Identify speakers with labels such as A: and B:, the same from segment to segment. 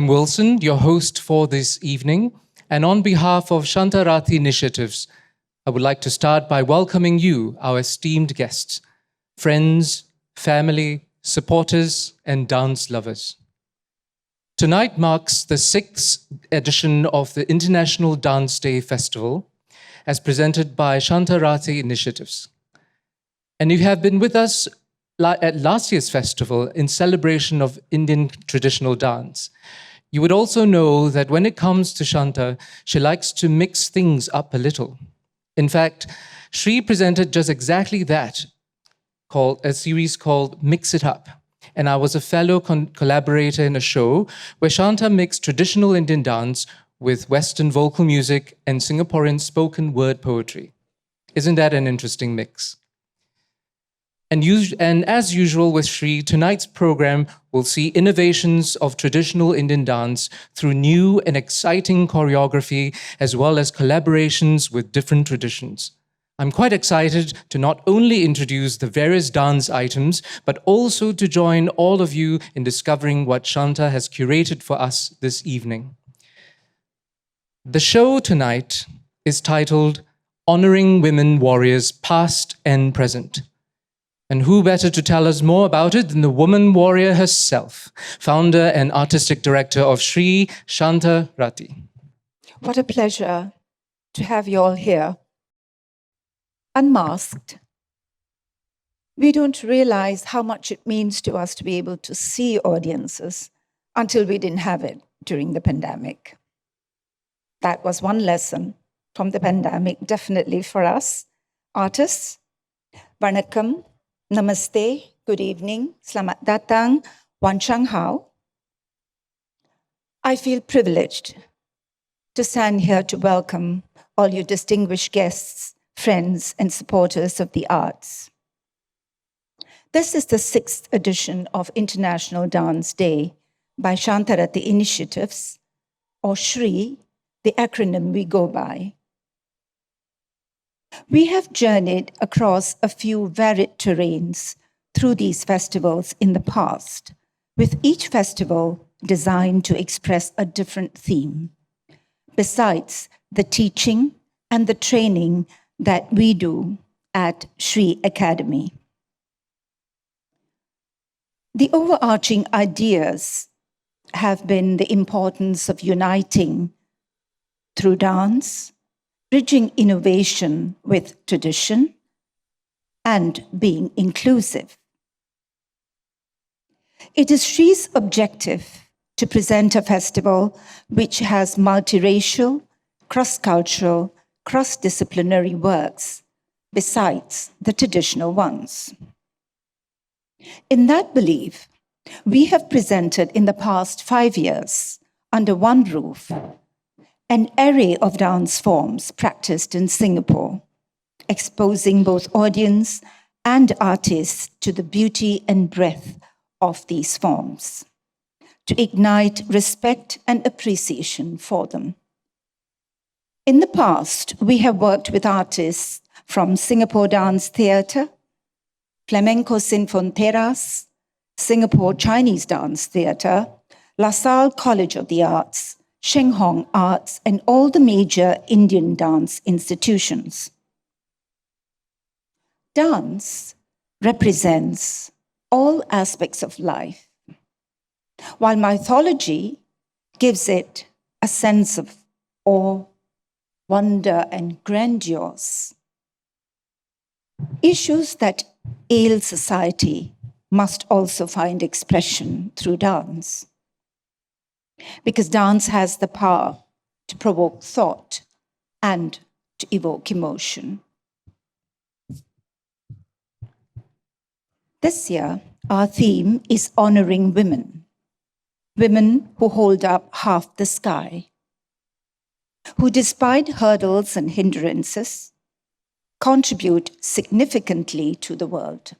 A: I'm Wilson, your host for this evening, and on behalf of Shantha Ratii Initiatives, I would like to start by welcoming you, our esteemed guests, friends, family, supporters, and dance lovers. Tonight marks the 6th edition of the International Dance Day Festival, as presented by Shantha Ratii Initiatives. And you have been with us at last year's festival in celebration of Indian traditional dance. You would also know that when it comes to Shantha, she likes to mix things up a little. In fact, Shri presented just exactly that, called a series called Mix It Up. And I was a fellow collaborator in a show where Shantha mixed traditional Indian dance with Western vocal music and Singaporean spoken word poetry. Isn't that an interesting mix? And as usual with Shri, tonight's program will see innovations of traditional Indian dance through new and exciting choreography, as well as collaborations with different traditions. I'm quite excited to not only introduce the various dance items, but also to join all of you in discovering what Shantha has curated for us this evening. The show tonight is titled Honoring Women Warriors Past and Present. And who better to tell us more about it than the woman warrior herself, founder and artistic director of Shri, Shantha Ratii.
B: What a pleasure to have you all here. Unmasked. We don't realize how much it means to us to be able to see audiences until we didn't have it during the pandemic. That was one lesson from the pandemic, definitely for us, artists. Vanakkam, namaste, good evening, selamat datang, wan chang hao. I feel privileged to stand here to welcome all you distinguished guests, friends, and supporters of the arts. This is the 6th edition of International Dance Day by Shantha Ratii Initiatives, or Shri, the acronym we go by. We have journeyed across a few varied terrains through these festivals in the past, with each festival designed to express a different theme, besides the teaching and the training that we do at Shri Academy. The overarching ideas have been the importance of uniting through dance, bridging innovation with tradition, and being inclusive. It is Shri's objective to present a festival which has multiracial, cross-cultural, cross-disciplinary works, besides the traditional ones. In that belief, we have presented in the past 5 years, under one roof, an array of dance forms practiced in Singapore, exposing both audience and artists to the beauty and breadth of these forms, to ignite respect and appreciation for them. In the past, we have worked with artists from Singapore Dance Theatre, Flamenco Sinfonteras, Singapore Chinese Dance Theatre, La Salle College of the Arts, Sheng Hong Arts, and all the major Indian dance institutions. Dance represents all aspects of life, while mythology gives it a sense of awe, wonder, and grandiose. Issues that ail society must also find expression through dance, because dance has the power to provoke thought and to evoke emotion. This year, our theme is honoring women, women who hold up half the sky, who despite hurdles and hindrances, contribute significantly to the world.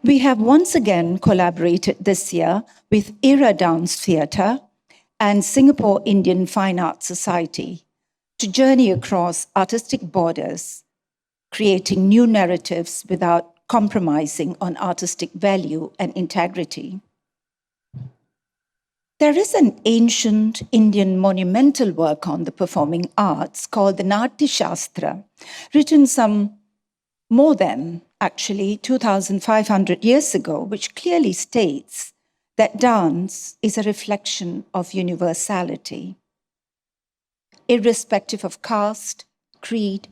B: We have once again collaborated this year with Era Dance Theatre and Singapore Indian Fine Arts Society to journey across artistic borders, creating new narratives without compromising on artistic value and integrity. There is an ancient Indian monumental work on the performing arts called the Natya Shastra, written some more than actually 2,500 years ago, which clearly states that dance is a reflection of universality, irrespective of caste, creed,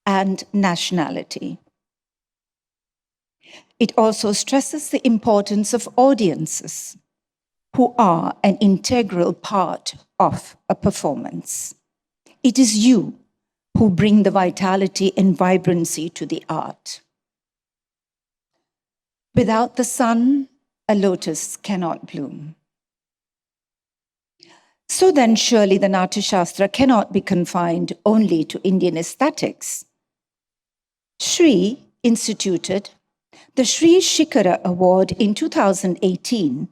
B: and nationality. It also stresses the importance of audiences, who are an integral part of a performance. It is you who bring the vitality and vibrancy to the art. Without the sun, a lotus cannot bloom. So then, surely the Natya Shastra cannot be confined only to Indian aesthetics. Shri instituted the Shri Shikara Award in 2018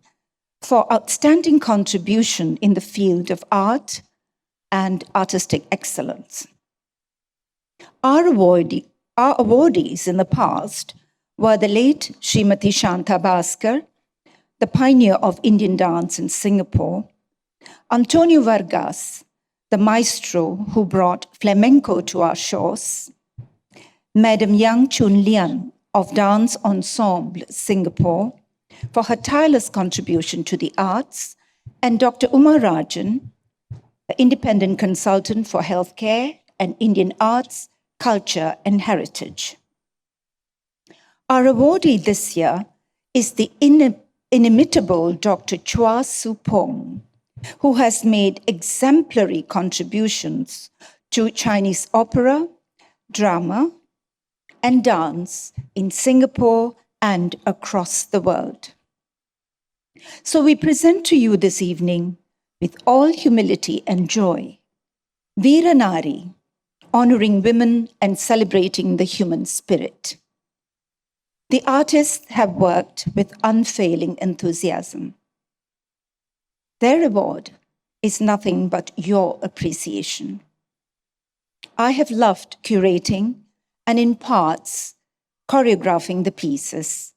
B: for outstanding contribution in the field of art and artistic excellence. Our awardees in the past were the late Srimati Shantha Bhaskar, the pioneer of Indian dance in Singapore, Antonio Vargas, the maestro who brought flamenco to our shores, Madam Yang Chun Lian of Dance Ensemble Singapore, for her tireless contribution to the arts, and Dr. Uma Rajan, the independent consultant for healthcare and Indian arts, culture, and heritage. Our awardee this year is the inimitable Dr. Chua Su Pong, who has made exemplary contributions to Chinese opera, drama, and dance in Singapore and across the world. So we present to you this evening, with all humility and joy, Veera Nari, honoring women and celebrating the human spirit. The artists have worked with unfailing enthusiasm. Their reward is nothing but your appreciation. I have loved curating and in parts choreographing the pieces.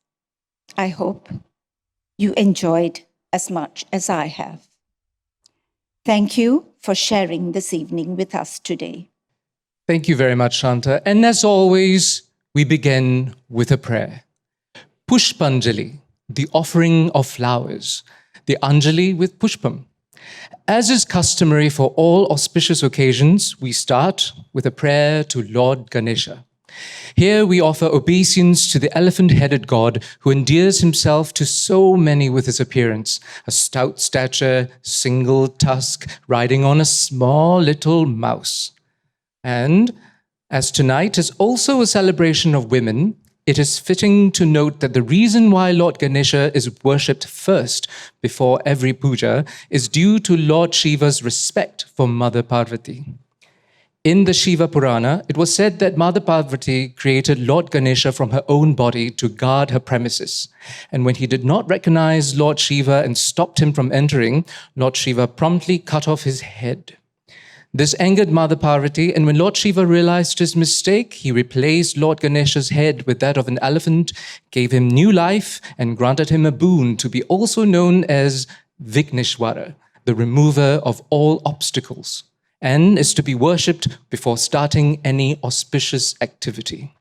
B: I hope you enjoyed as much as I have. Thank you for sharing this evening with us today.
A: Thank you very much, Shantha. And as always, we begin with a prayer. Pushpanjali, the offering of flowers, the Anjali with Pushpam. As is customary for all auspicious occasions, we start with a prayer to Lord Ganesha. Here we offer obeisance to the elephant-headed god who endears himself to so many with his appearance, a stout stature, single tusk, riding on a small little mouse. And as tonight is also a celebration of women, it is fitting to note that the reason why Lord Ganesha is worshipped first before every puja is due to Lord Shiva's respect for Mother Parvati. In the Shiva Purana, it was said that Mother Parvati created Lord Ganesha from her own body to guard her premises. And when he did not recognize Lord Shiva and stopped him from entering, Lord Shiva promptly cut off his head. This angered Mother Parvati, and when Lord Shiva realized his mistake, he replaced Lord Ganesha's head with that of an elephant, gave him new life, and granted him a boon to be also known as Vigneshwara, the remover of all obstacles, and is to be worshipped before starting any auspicious activity.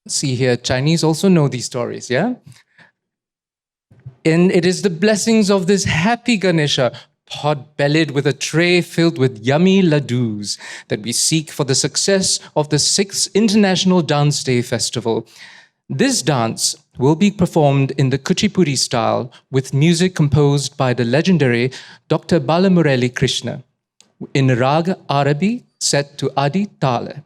A: See here, Chinese also know these stories, yeah? And it is the blessings of this happy Ganesha, pot-bellied with a tray filled with yummy ladoos, that we seek for the success of the 6th International Dance Day Festival. This dance will be performed in the Kuchipudi style with music composed by the legendary Dr. Balamurali Krishna in Rag Arabi set to Adi Tale.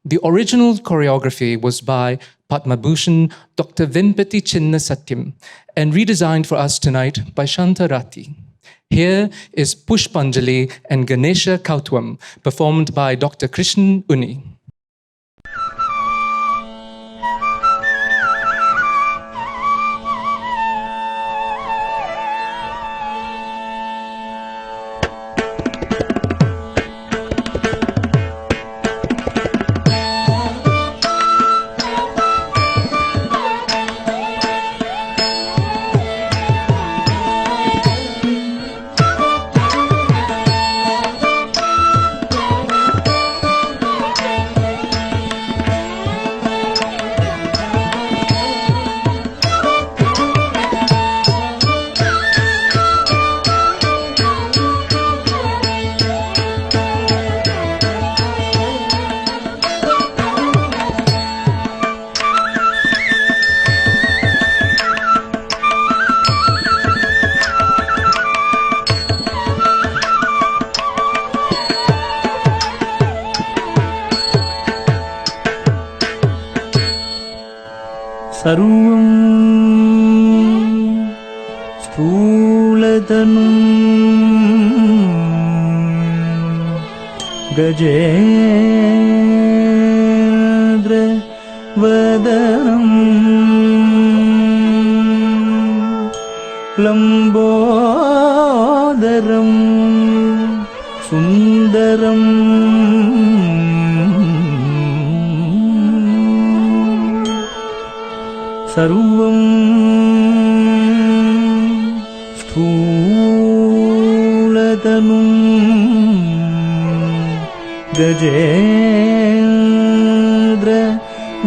A: The original choreography was by Padma Bhushan Dr. Vempati Chinna Satyam and redesigned for us tonight by Shantha Ratii. Here is Pushpanjali and Ganesha Kautwam, performed by Dr. Krishnan Uni.
C: సర్వం స్థూలతను గజేంద్ర వదనం లంబోదరం సుందరం సర్వం స్థూలతను గజేంద్ర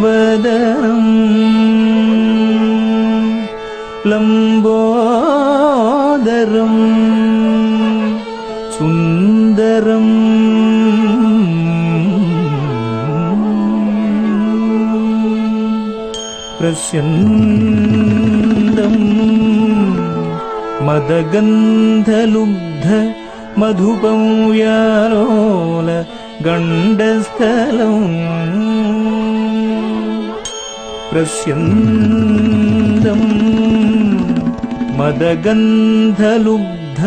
C: వదనం లంబోదరం సుందరం ప్రస్యందం మదగంధలుబ్ధ మధుపం వ్యాలోల గండస్థలం ప్రస్యందం మదగంధలుబ్ధ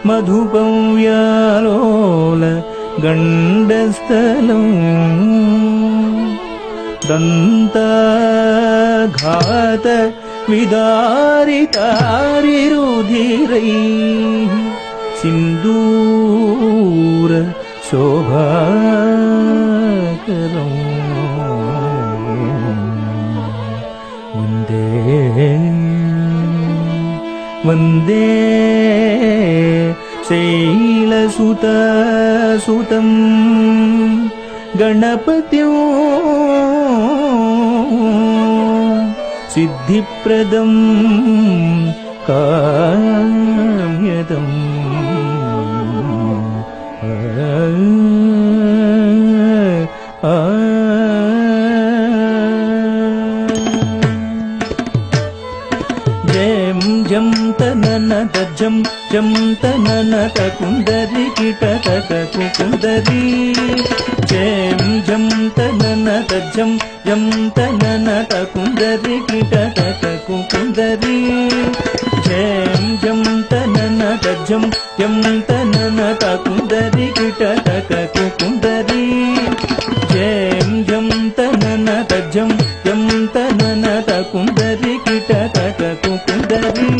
C: మధుపం వ్యాలోల గండస్థలం దంతాఘాత విదారితారిరుధిరై సింధూర శోభాకరం వందే వందే శైలసుతం గణపత్యం సిద్ధిప్రదం కామ్యదం జం జం తనన జం జం తనన కుందరి కిటక కుందరి జం జం తనన జం జం తనన కుందరి కిటక కుందరి జం జం తనన జం జం తనన కుందరి కిటక కుందరి జం జం తనన జం జం తనన కుందరి కిటక కుందరి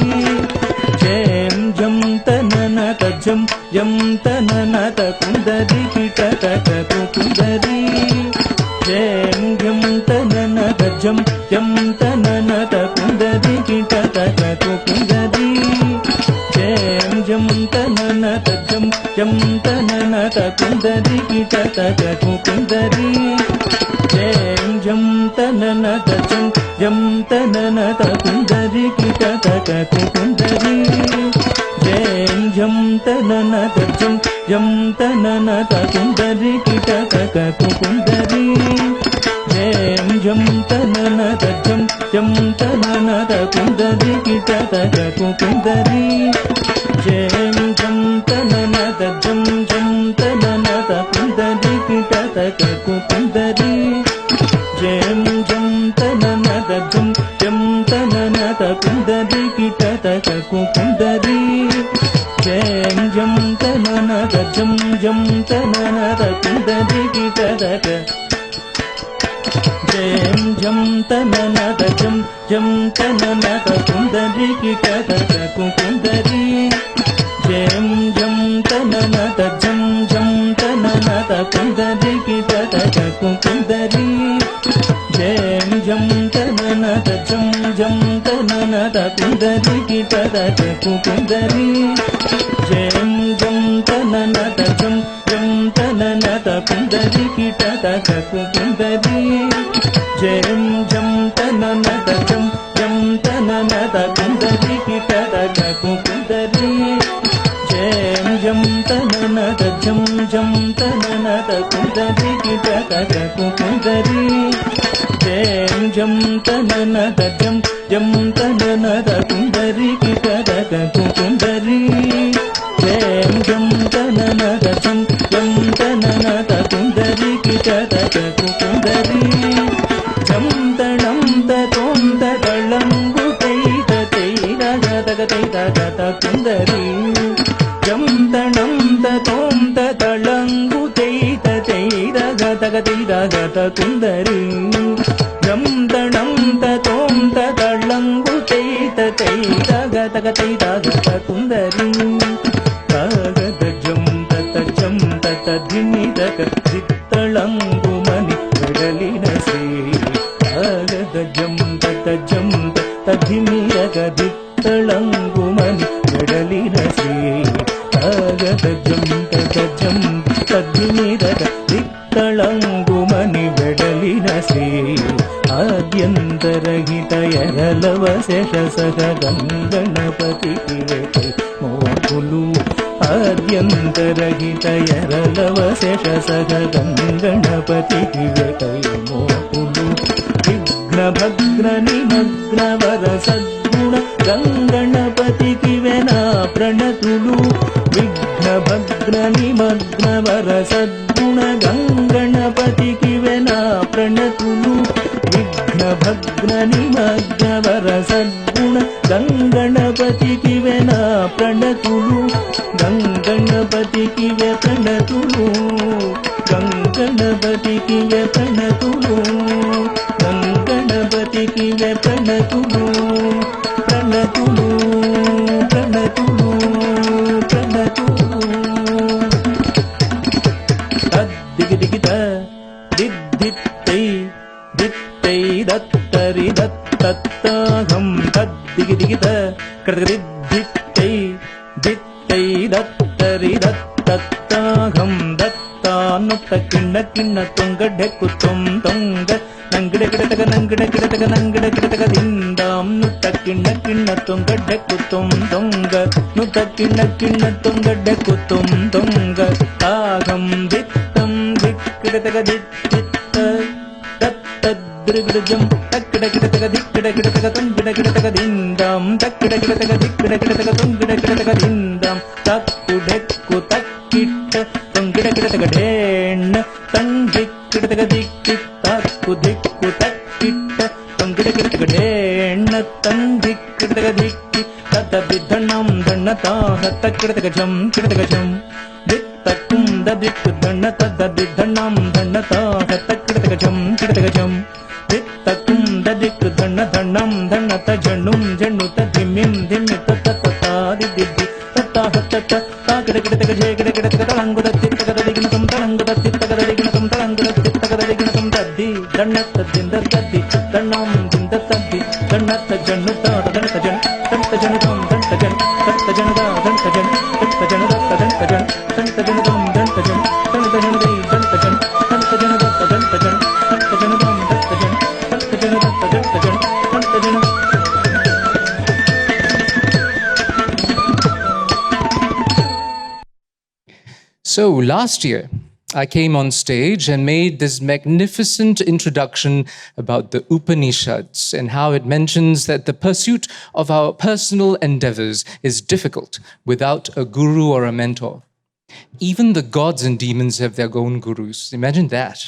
C: జం జం తనన జం జం తనన కుందరి కిటక కుందరి జం జం తనన జం జం తనన కుందరి కిటక కుందరి జం జం తనన జం జం తనన కుందరి కిటక కుందరి జం జం తనన జం జం తనన కుందరి కిటక కుందరి జం జం తనన జం జం తనన కుందరి కిటక కుందరి జం జం తనన జం జం తనన కుందరి కిటక కుందరి జం జం తనన జం జం తనన కుందరి కిటక కుందరి జం జం తనన జం జం తనన కుందరి కిటక కుందరి జం జం తనన జం జం తనన కుందరి కిటక జం జం తనన జం జం తనన కుందరి కిటక కుందరి జం జం తనన జం జం తనన కుందరి కిటక కుందరి జం జం తనన జం జం తనన కుందరి కిటక కుందరి జం జం తనన జం జం తనన కుందరి కిటక కుందరి జం జం తనన జం జం తనన కుందరి కిటక కుందరి జం జం తనన జం జం తనన కుందరి కిటక కుందరి జం జం తనన జం జం తనన కుందరి కిటక కుందరి జం జం తనన జం జం తనన కుందరి కిటక కుందరి జం తణం తోం dagata kundari jam tanam tatom tadalangu teita teita gata kundari dagata jam tata dhini daga dittalangu mani vedalina sri dagata jam tata dhini daga dittalangu mani vedalina sri dagata jam tata dhini daga dittalangu mani vedalina sri ఆద్యంతరహిత ఎరలవ శేష సహ గణపతికి వేటై మోకులు ఆద్యంతరహిత ఎరలవ శేష సహ గణపతికి వేటై మోకులు విఘ్న భగ్న నిమగ్న వర సద్గుణ గణపతికి వెనా ప్రణతులు విఘ్న భగ్న నిమగ్న వర సద్గుణ గణపతికి వెనా ప్రణతులు విఘ్న భగ్న నిమగ్న వర సద్గుణ గణపతికి వెనా ప్రణతులు గణపతికి వె ప్రణతులు గణపతికి వె ప్రణతులు గణపతికి వె ప్రణతులు ప్రణతులు ప్రణతులు ప్రణతులు తద్దిగిదిగిత దిద్దిత్తై దిత్తై దత్తరి దత్తత్తాహం తద్దిగిదిగిత కృతదిద్దిత్తై దిత్తై దత్తరి దత్తత్తాహం దత్తానుత కిన్న కిన్న తొంగ డెక్కు తొంగ నంగడ కిడతగ నంగడ కిడతగ నంగడ కిడతగ దిందాం నుత కిన్న కిన్న తొంగ డెక్కు తొంగ నుత కిన్న కిన్న తొంగ డెక్కు తొంగ తాగం దిత్తం దిక్కిడతగ దిత్తిత్త దత్తద్రిగజం తక్కిడ కిడతగ దిక్కిడ కిడతగ తొంగిడ కిడతగ దిందాం తక్కిడ కిడతగ దిక్కిడ కిడతగ తొంగిడ కిడతగ దిందాం తక్కు డెక్కు తక్కిట్ట తొంగిడ కిడతగ ఢేణ్ తంగిక్కిడతగ దిక్కి తక్కు దిక్కు తక్కిట్ట తొంగిడ కిడతగ ఢేణ్ తంగిక్కిడతగ దిక్కి తద్దిద్ధణం ధణతాహ తక్కిడతగ జం కిడతగ జం దిత్తక్కుం దదిక్కు ధణ తద్దిద్ధణం ధణతాహ తక్కిడతగ జం కిడతగ జం దిత్తక్కుం దదిక్కు ధణ ధణం ధణత జణుం జణుత ధిమిం ధిమి తత్తతాది దిద్ది తత్తాహ తత్త తాకిడ కిడతగ జే కిడ కిడతగ తలంగు దత్తిత్తగ దదిగినకం తలంగు దత్తిత్తగ దదిగినకం తలంగు దత్తిత్తగ దదిగినకం తద్ది ధణత దింద తద్ది ధణం దింద తద్ది ధణత జణుత ధణత జణ ధణత జణుతం ధణత జణ ధణత జణద ధణత జణ ధణత జణద ధణత జణ ధణత జణదం ధణత జణ ధణత జణదై ధణత జణ ధణత జణద ధణత జణ ధణత జణదం ధణత జణ ధణత జణద ధణత జణ ధణత జణ.
A: So last year, I came on stage and made this magnificent introduction about the Upanishads and how it mentions that the pursuit of our personal endeavors is difficult without a guru or a mentor. Even the gods and demons have their own gurus. Imagine that.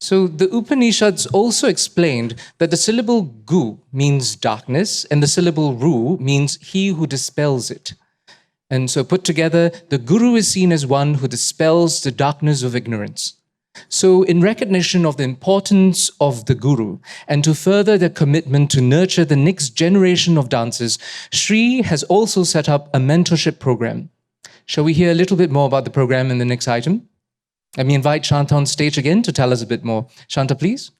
A: So the Upanishads also explained that the syllable gu means darkness and the syllable ru means he who dispels it. And so put together, the guru is seen as one who dispels the darkness of ignorance. So in recognition of the importance of the guru and to further their commitment to nurture the next generation of dancers, Shri has also set up a mentorship program. Shall we hear a little bit more about the program in the next item? Let me invite Shantha on stage again to tell us a bit more. Shantha, please.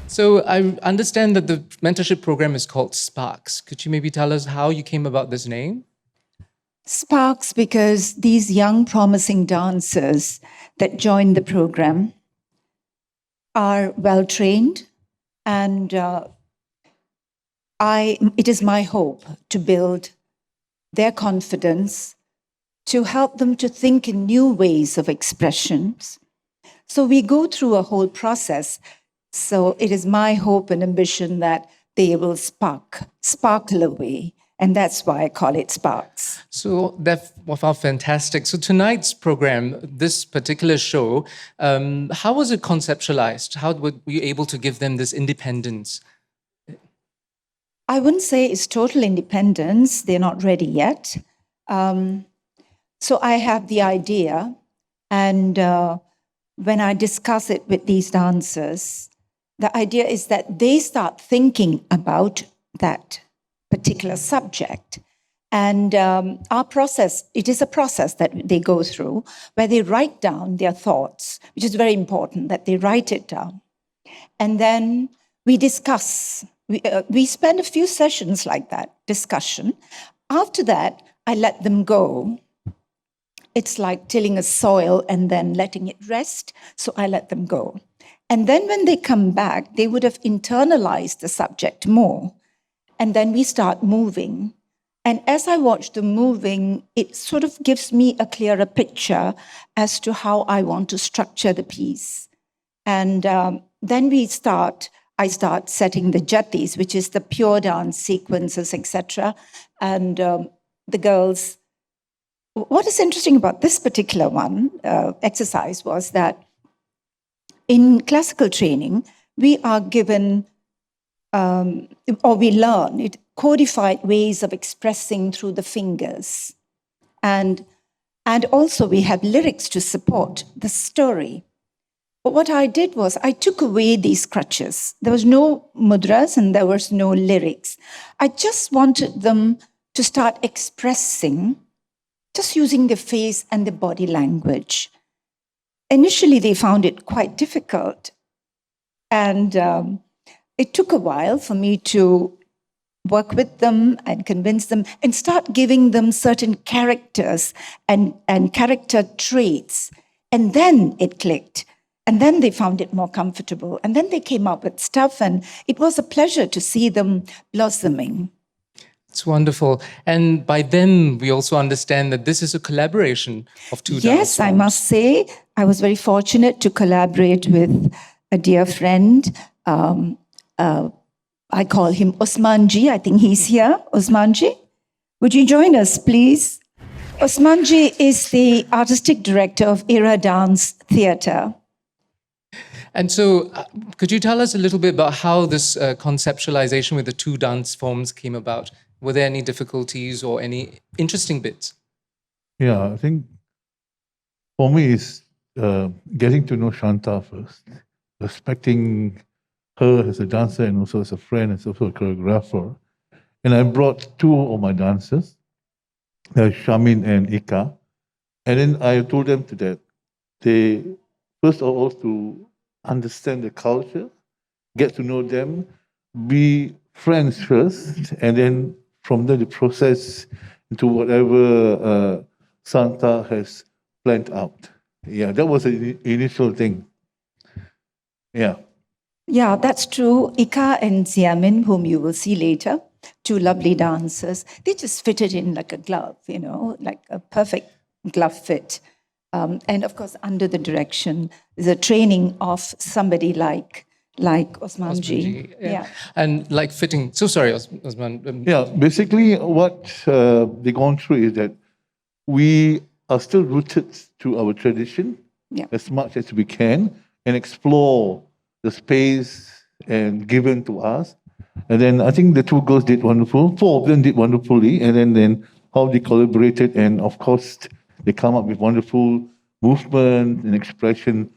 A: So I understand that the mentorship program is called Sparks. Could you maybe tell us how you came about this name?
B: Sparks because these young promising dancers that join the program are well trained, and it is my hope to build their confidence, to help them to think in new ways of expressions. So we go through a whole process. So it is my hope and ambition that they will sparkle away. And that's why I call it Sparks.
A: So that's fantastic. So tonight's program, this particular show, how was it conceptualized? How were you able to give them this independence?
B: I wouldn't say it's total independence. They're not ready yet. So I have the idea, and when I discuss it with these dancers, the idea is that they start thinking about that particular subject. And our process, it is a process that they go through where they write down their thoughts, which is very important that they write it down. And then we discuss. We spend a few sessions like that, discussion. After that, I let them go. It's like tilling a soil and then letting it rest. So I let them go. And then when they come back, they would have internalized the subject more. And then we start moving. And as I watch them moving, it sort of gives me a clearer picture as to how I want to structure the piece. And then I start setting the jatis, which is the pure dance sequences, etc. And the girls, what is interesting about this particular exercise was that in classical training, we are given, or we learn codified ways of expressing through the fingers. And also we have lyrics to support the story. But what I did was I took away these crutches. There was no mudras and there was no lyrics. I just wanted them to start expressing, just using the face and the body language. Initially, they found it quite difficult. And it took a while for me to work with them and convince them and start giving them certain characters and character traits. And then it clicked. And then they found it more comfortable. And then they came up with stuff. And it was a pleasure to see them blossoming.
A: It's wonderful. And by them, we also understand that this is a collaboration of two dance forms.
B: Yes, I must say, I was very fortunate to collaborate with a dear friend. I call him Osmanji. I think he's here. Osmanji, would you join us, please? Osmanji is the artistic director of Era Dance Theatre.
A: And so, could you tell us a little bit about how this conceptualization with the two dance forms came about? Were there any difficulties or any interesting bits?
D: Yeah, I think for me it's getting to know Shantha first, respecting her as a dancer and also as a friend, as also a choreographer. And I brought two of my dancers, Shamin and Ika. And then I told them that they, first of all, to understand the culture, get to know them, be friends first, and then from there the process into whatever Shantha has planned out. Yeah, that was the initial thing. Yeah.
B: Yeah, that's true. Ika and Xiamin, whom you will see later, two lovely dancers, they just fitted in like a glove, like a perfect glove fit. And of course, under the direction, the training of somebody like Osmanji.
A: Yeah. And like fitting. So sorry, Osman.
D: Yeah, basically what they've gone through is that we are still rooted to our tradition as much as we can and explore the space and given to us. And then I think the two girls did wonderful. Four of them did wonderfully. And then how they collaborated, and of course, they come up with wonderful movement and expression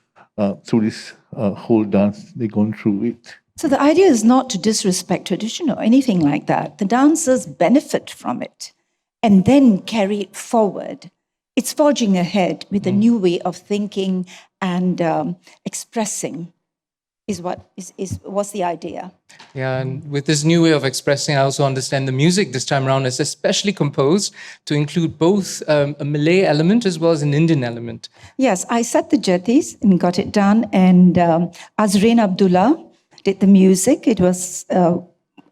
D: through this whole dance. They've gone through it.
B: So the idea is not to disrespect tradition or anything like that. The dancers benefit from it and then carry it forward. It's forging ahead with a new way of thinking and expressing was the idea.
A: Yeah, and with this new way of expressing, I also understand the music this time around is especially composed to include both a Malay element as well as an Indian element.
B: Yes, I set the jatis and got it done, and Azrain Abdullah did the music. It was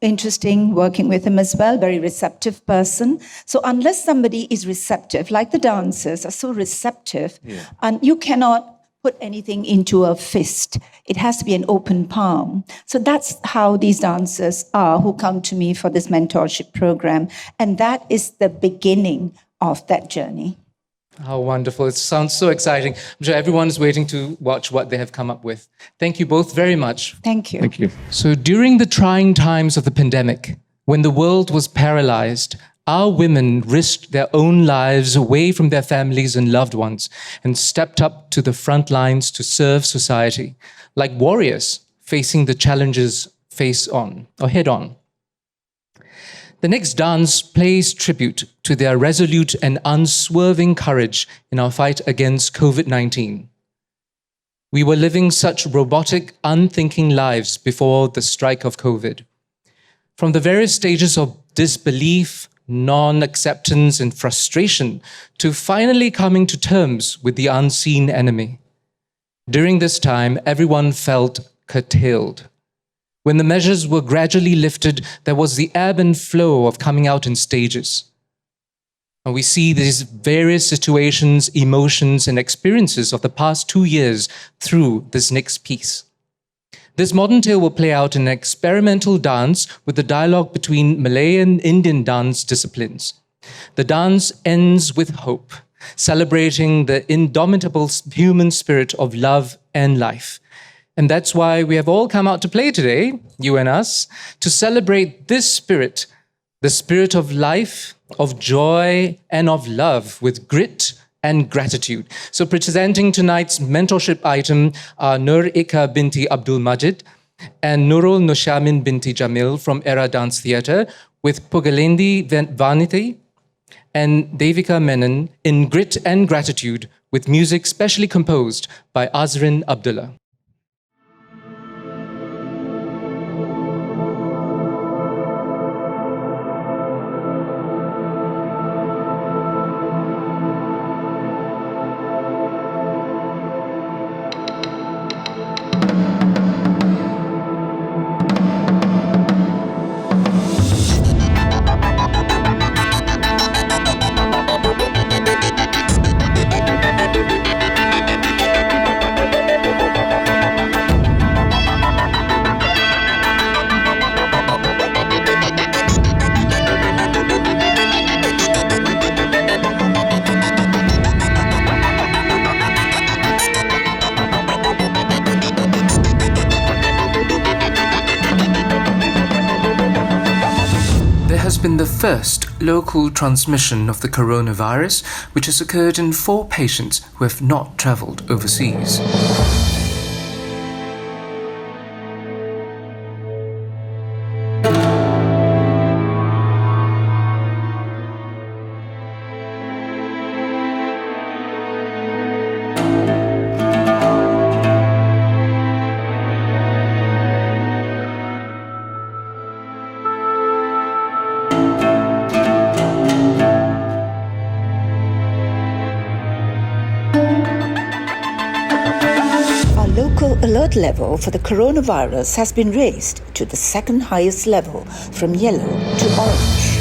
B: interesting working with him as well, very receptive person. So unless somebody is receptive, like the dancers are so receptive, and you cannot put anything into a fist. It has to be an open palm. So that's how these dancers are who come to me for this mentorship program. And that is the beginning of that journey.
A: How wonderful. It sounds so exciting. I'm sure everyone's waiting to watch what they have come up with. Thank you both very much.
B: Thank you.
D: Thank you.
A: So during the trying times of the pandemic, when the world was paralyzed, our women risked their own lives away from their families and loved ones and stepped up to the front lines to serve society, like warriors facing the challenges head on. The next dance pays tribute to their resolute and unswerving courage in our fight against COVID-19. We were living such robotic, unthinking lives before the strike of COVID. From the various stages of disbelief, non-acceptance, and frustration to finally coming to terms with the unseen enemy. During this time, everyone felt curtailed. When the measures were gradually lifted, there was the ebb and flow of coming out in stages. And we see these various situations, emotions, and experiences of the past 2 years through this next piece. This modern tale will play out in an experimental dance with the dialogue between Malay and Indian dance disciplines. The dance ends with hope, celebrating the indomitable human spirit of love and life. And that's why we have all come out to play today, you and us, to celebrate this spirit, the spirit of life, of joy, and of love with grit and gratitude. So presenting tonight's mentorship item are Nur Ika binti Abdul Majid and Nurul Nushamin binti Jamil from Era Dance Theatre with Pugalendi Vanity and Devika Menon in Grit and Gratitude with music specially composed by Azrin Abdullah. Been the first local transmission of the coronavirus, which has occurred in 4 patients who have not travelled overseas.
B: Alert level for the coronavirus has been raised to the second highest level from yellow to orange.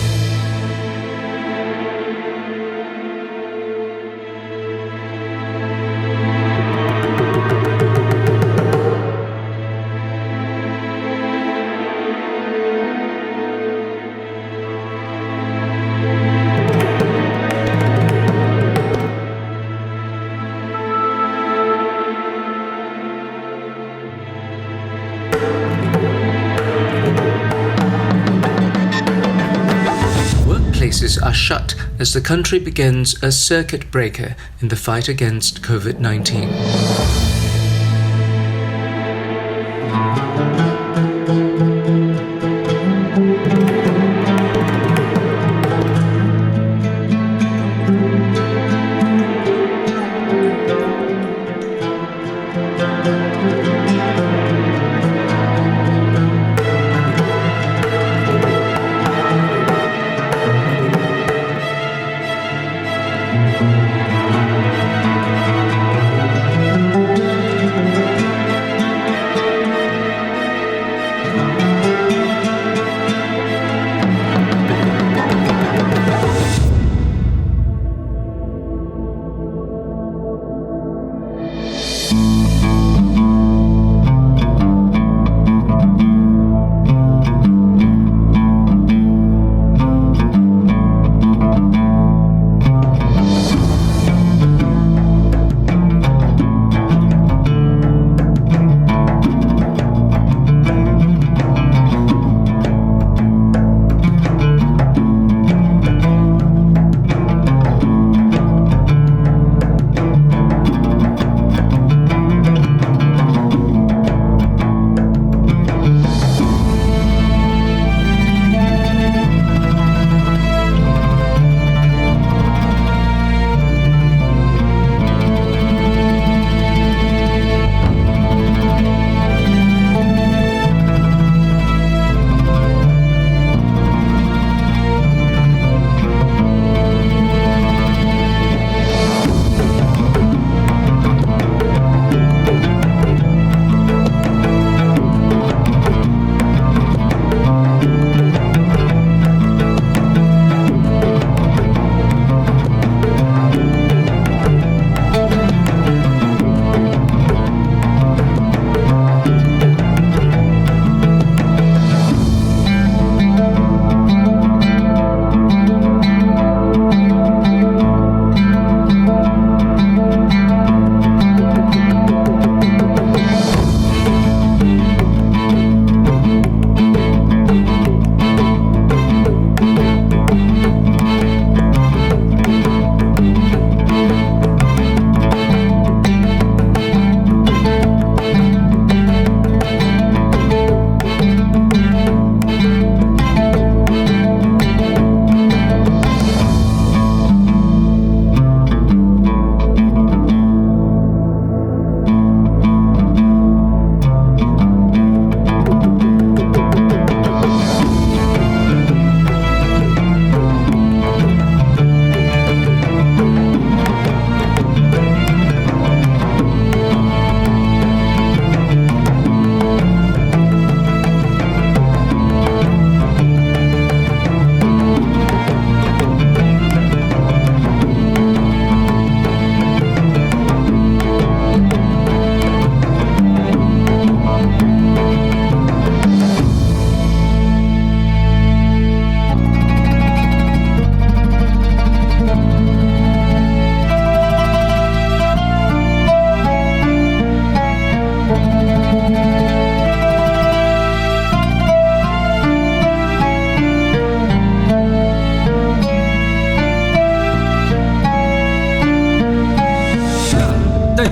B: Workplaces are shut as the country begins a circuit breaker in the fight against COVID-19.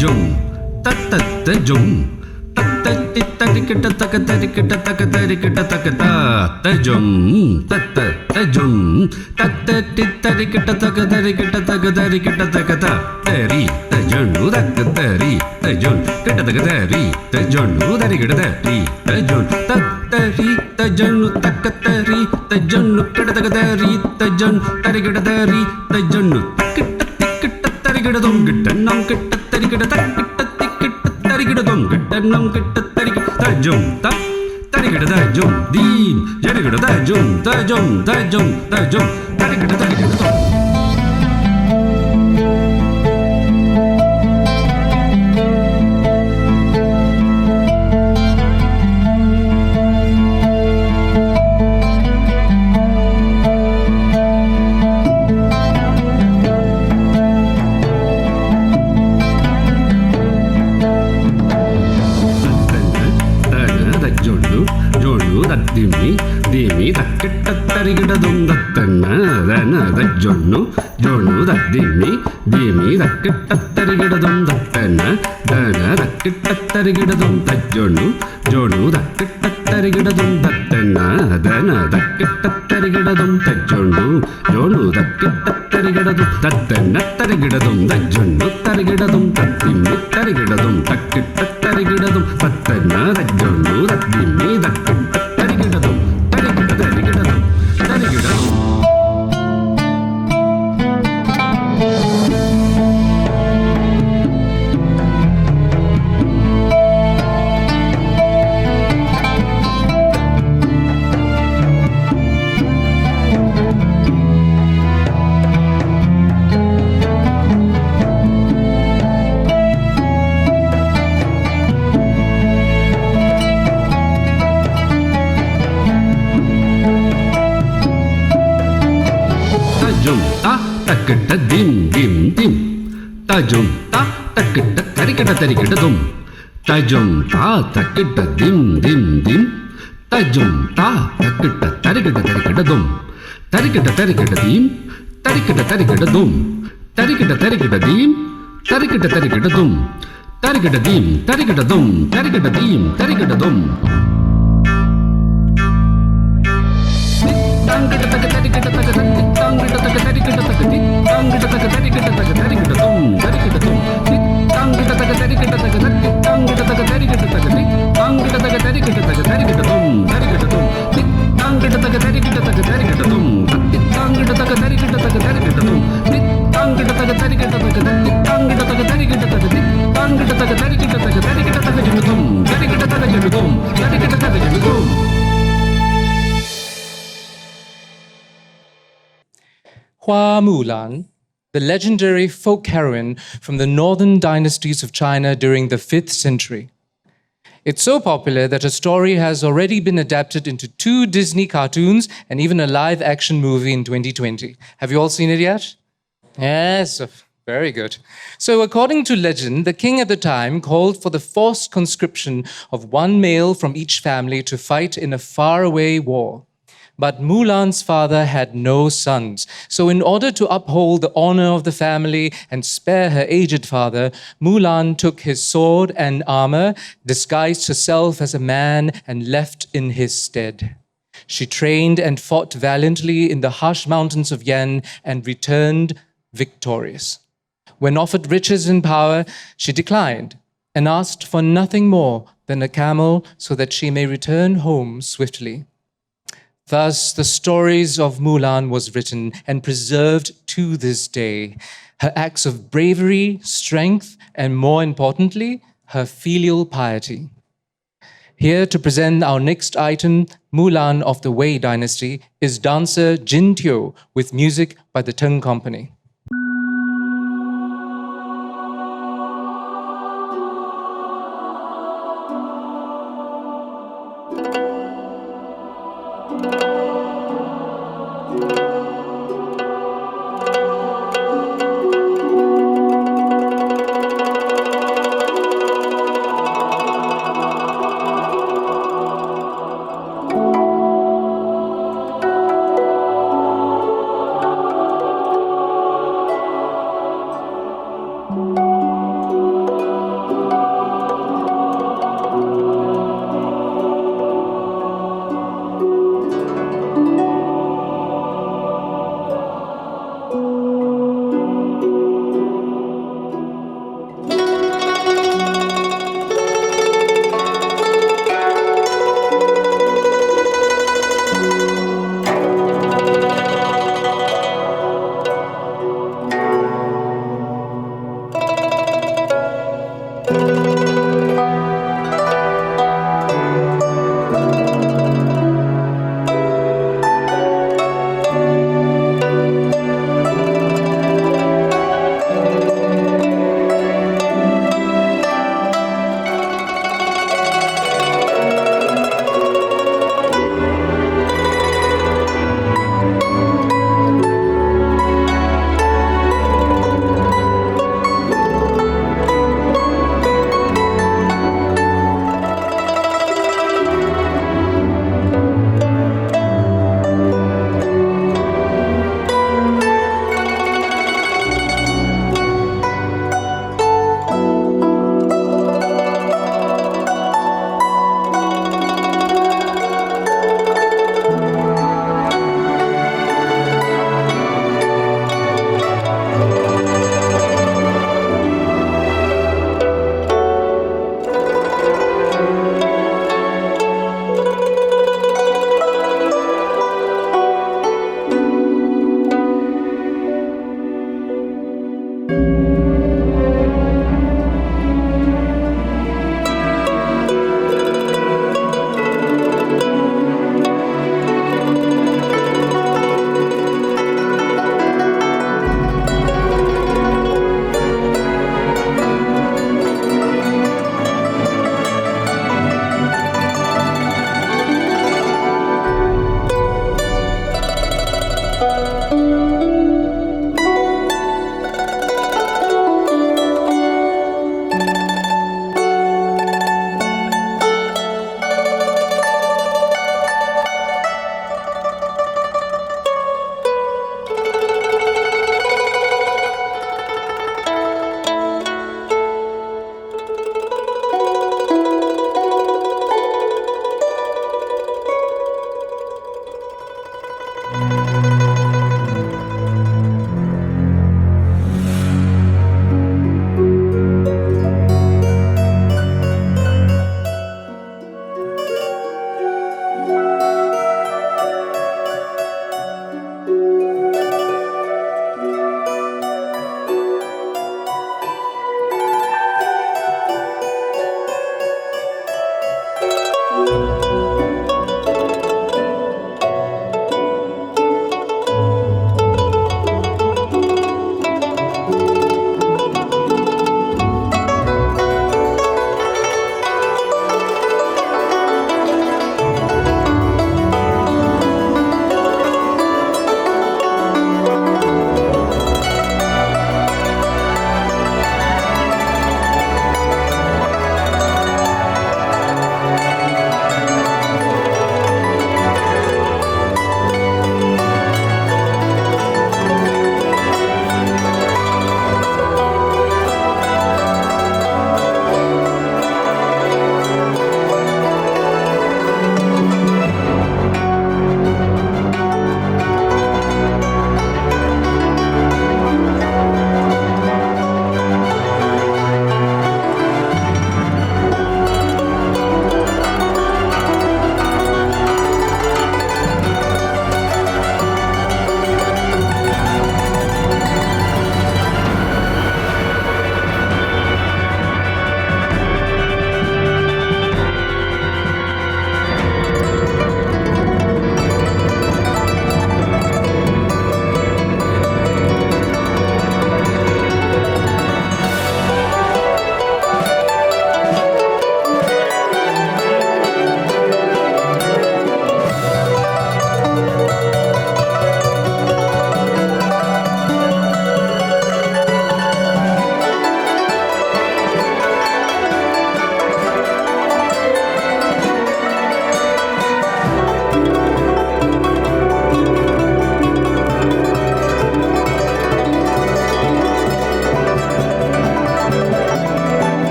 E: jum, ta jum. Tarikita taka tarikita taka tarikita taka ta jum, ta jum, tarikita taka tarikita taka tarikita taka tari ta junu taka tari ta jun kita taka tari ta junu tarikita tari ta jun tari ta junu taka tari ta junu kita taka tari ta jun tarikita tari ta junu kita tarikita dum kita nam kita tarikita tarikita tarikidadum kitanam kitta tarikidajum ta tarikidajum dim jarikidajum tajum tarikidajum dimi takkitta tarikidadum dattana dana dajjonu jonu daddimi takkitta tarikidadum dattana dana takkitta tarikidadum dajjonu jonu takkitta tarikidadum dattana dana takkitta tarikidadum dajjonu jonu takkitta tarikidadum dattana tarikidadum dajjonu tarikidadum daddimi tarikidadum takkitta tarikidadum dattana dajjonu daddimi takkitta tarikidadum takkitta dim tajum ta takkitta tarikita tarikidadum tajum ta takkitta dim tajum ta takkitta tarikita tarikidadum tarikita tarikidadum tarikita tarikidadum tarikita tarikidadum tarikita tarikidadum tarikidadum tarikidadum tarikidadum tarikidadum
A: Hua Mulan, the legendary folk heroine from the northern dynasties of China during the 5th century. It's so popular that her story has already been adapted into 2 Disney cartoons and even a live-action movie in 2020. Have you all seen it yet? Yes, very good. So according to legend, the king at the time called for the forced conscription of one male from each family to fight in a faraway war. But Mulan's father had no sons. So in order to uphold the honor of the family and spare her aged father, Mulan took his sword and armor, disguised herself as a man, and left in his stead. She trained and fought valiantly in the harsh mountains of Yan and returned victorious. When offered riches and power, she declined and asked for nothing more than a camel so that she may return home swiftly. Thus, the stories of Mulan was written and preserved to this day. Her acts of bravery, strength, and more importantly, her filial piety. Here to present our next item, Mulan of the Wei Dynasty, is dancer Jin Teo with music by the Teng Company.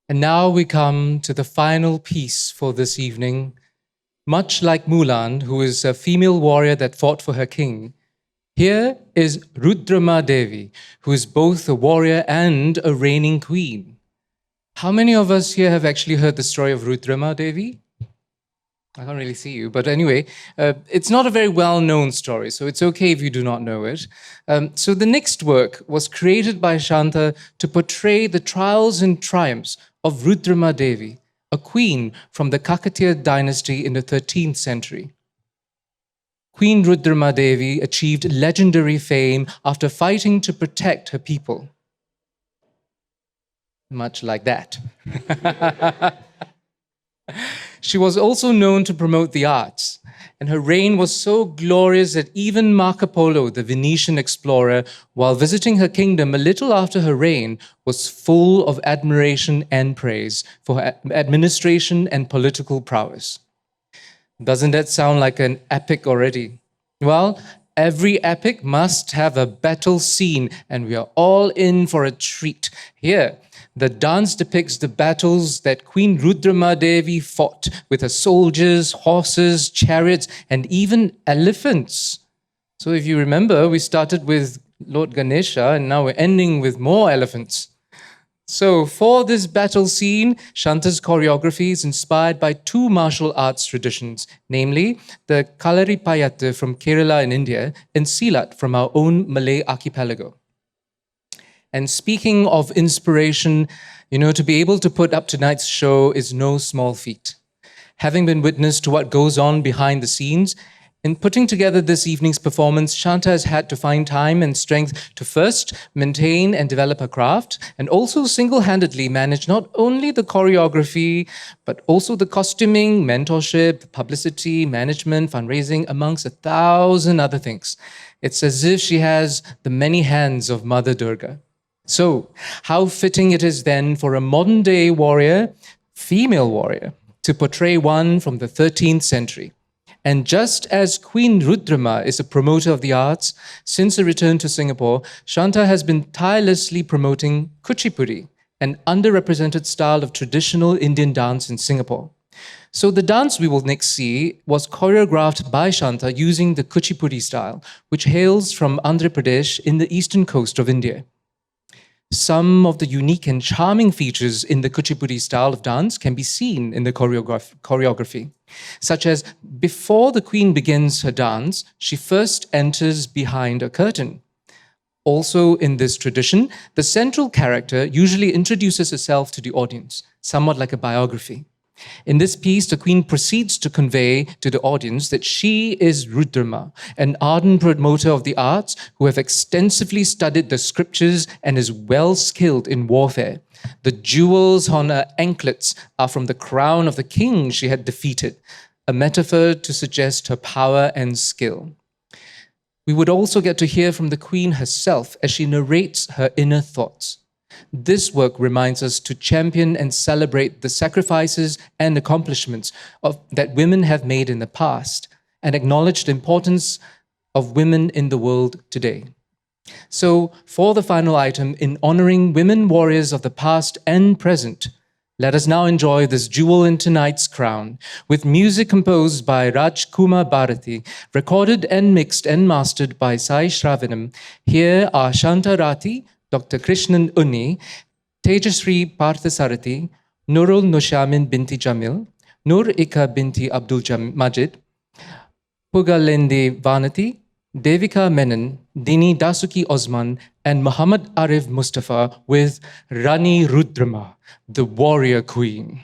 A: And now we come to the final piece for this evening. Much like Mulan, who is a female warrior that fought for her king, here is Rudramma Devi, who is both a warrior and a reigning queen. How many of us here have actually heard the story of Rudramma Devi? I can't really see you, but anyway, it's not a very well-known story, so it's okay if you do not know it. So the next work was created by Shantha to portray the trials and triumphs of Rudramma Devi, a queen from the Kakatiya Dynasty in the 13th century. Queen Rudramma Devi achieved legendary fame after fighting to protect her people. Much like that. She was also known to promote the arts, and her reign was so glorious that even Marco Polo, the Venetian explorer, while visiting her kingdom a little after her reign, was full of admiration and praise for her administration and political prowess. Doesn't that sound like an epic already? Well, every epic must have a battle scene, and we are all in for a treat. Here, the dance depicts the battles that Queen Rudramma Devi fought with her soldiers, horses, chariots, and even elephants. So if you remember, we started with Lord Ganesha, and now we're ending with more elephants. So for this battle scene, Shantha's choreography is inspired by two martial arts traditions, namely the Kalaripayattu from Kerala in India and Silat from our own Malay archipelago. And speaking of inspiration, to be able to put up tonight's show is no small feat. Having been witness to what goes on behind the scenes, in putting together this evening's performance, Shantha has had to find time and strength to first maintain and develop her craft, and also single-handedly manage not only the choreography, but also the costuming, mentorship, publicity, management, fundraising, amongst 1,000 other things. It's as if she has the many hands of Mother Durga. So, how fitting it is then for a modern-day warrior, female warrior, to portray one from the 13th century. And just as Queen Rudramma is a promoter of the arts, since her return to Singapore, Shantha has been tirelessly promoting Kuchipudi, an underrepresented style of traditional Indian dance in Singapore. So the dance we will next see was choreographed by Shantha using the Kuchipudi style, which hails from Andhra Pradesh in the eastern coast of India. Some of the unique and charming features in the Kuchipudi style of dance can be seen in the choreography, such as before the queen begins her dance, she first enters behind a curtain. Also in this tradition, the central character usually introduces herself to the audience, somewhat like a biography. In this piece, the queen proceeds to convey to the audience that she is Rudramma, an ardent promoter of the arts who have extensively studied the scriptures and is well skilled in warfare. The jewels on her anklets are from the crown of the king she had defeated, a metaphor to suggest her power and skill. We would also get to hear from the queen herself as she narrates her inner thoughts. This work reminds us to champion and celebrate the sacrifices and accomplishments that women have made in the past and acknowledge the importance of women in the world today. So, for the final item, in honoring women warriors of the past and present, let us now enjoy this jewel in tonight's crown with music composed by Rajkumar Bharati, recorded and mixed and mastered by Sai Shravanam. Here are Shantha Ratii, Dr. Krishnan Unni, Tejasri Parthasarathi, Nurul Nushamin binti Jamil, Nur Ika binti Abdul Majid, Pugalende Vanati, Devika Menon, Dini Dasuki Osman, and Muhammad Arif Mustafa with Rani Rudramma, the Warrior Queen.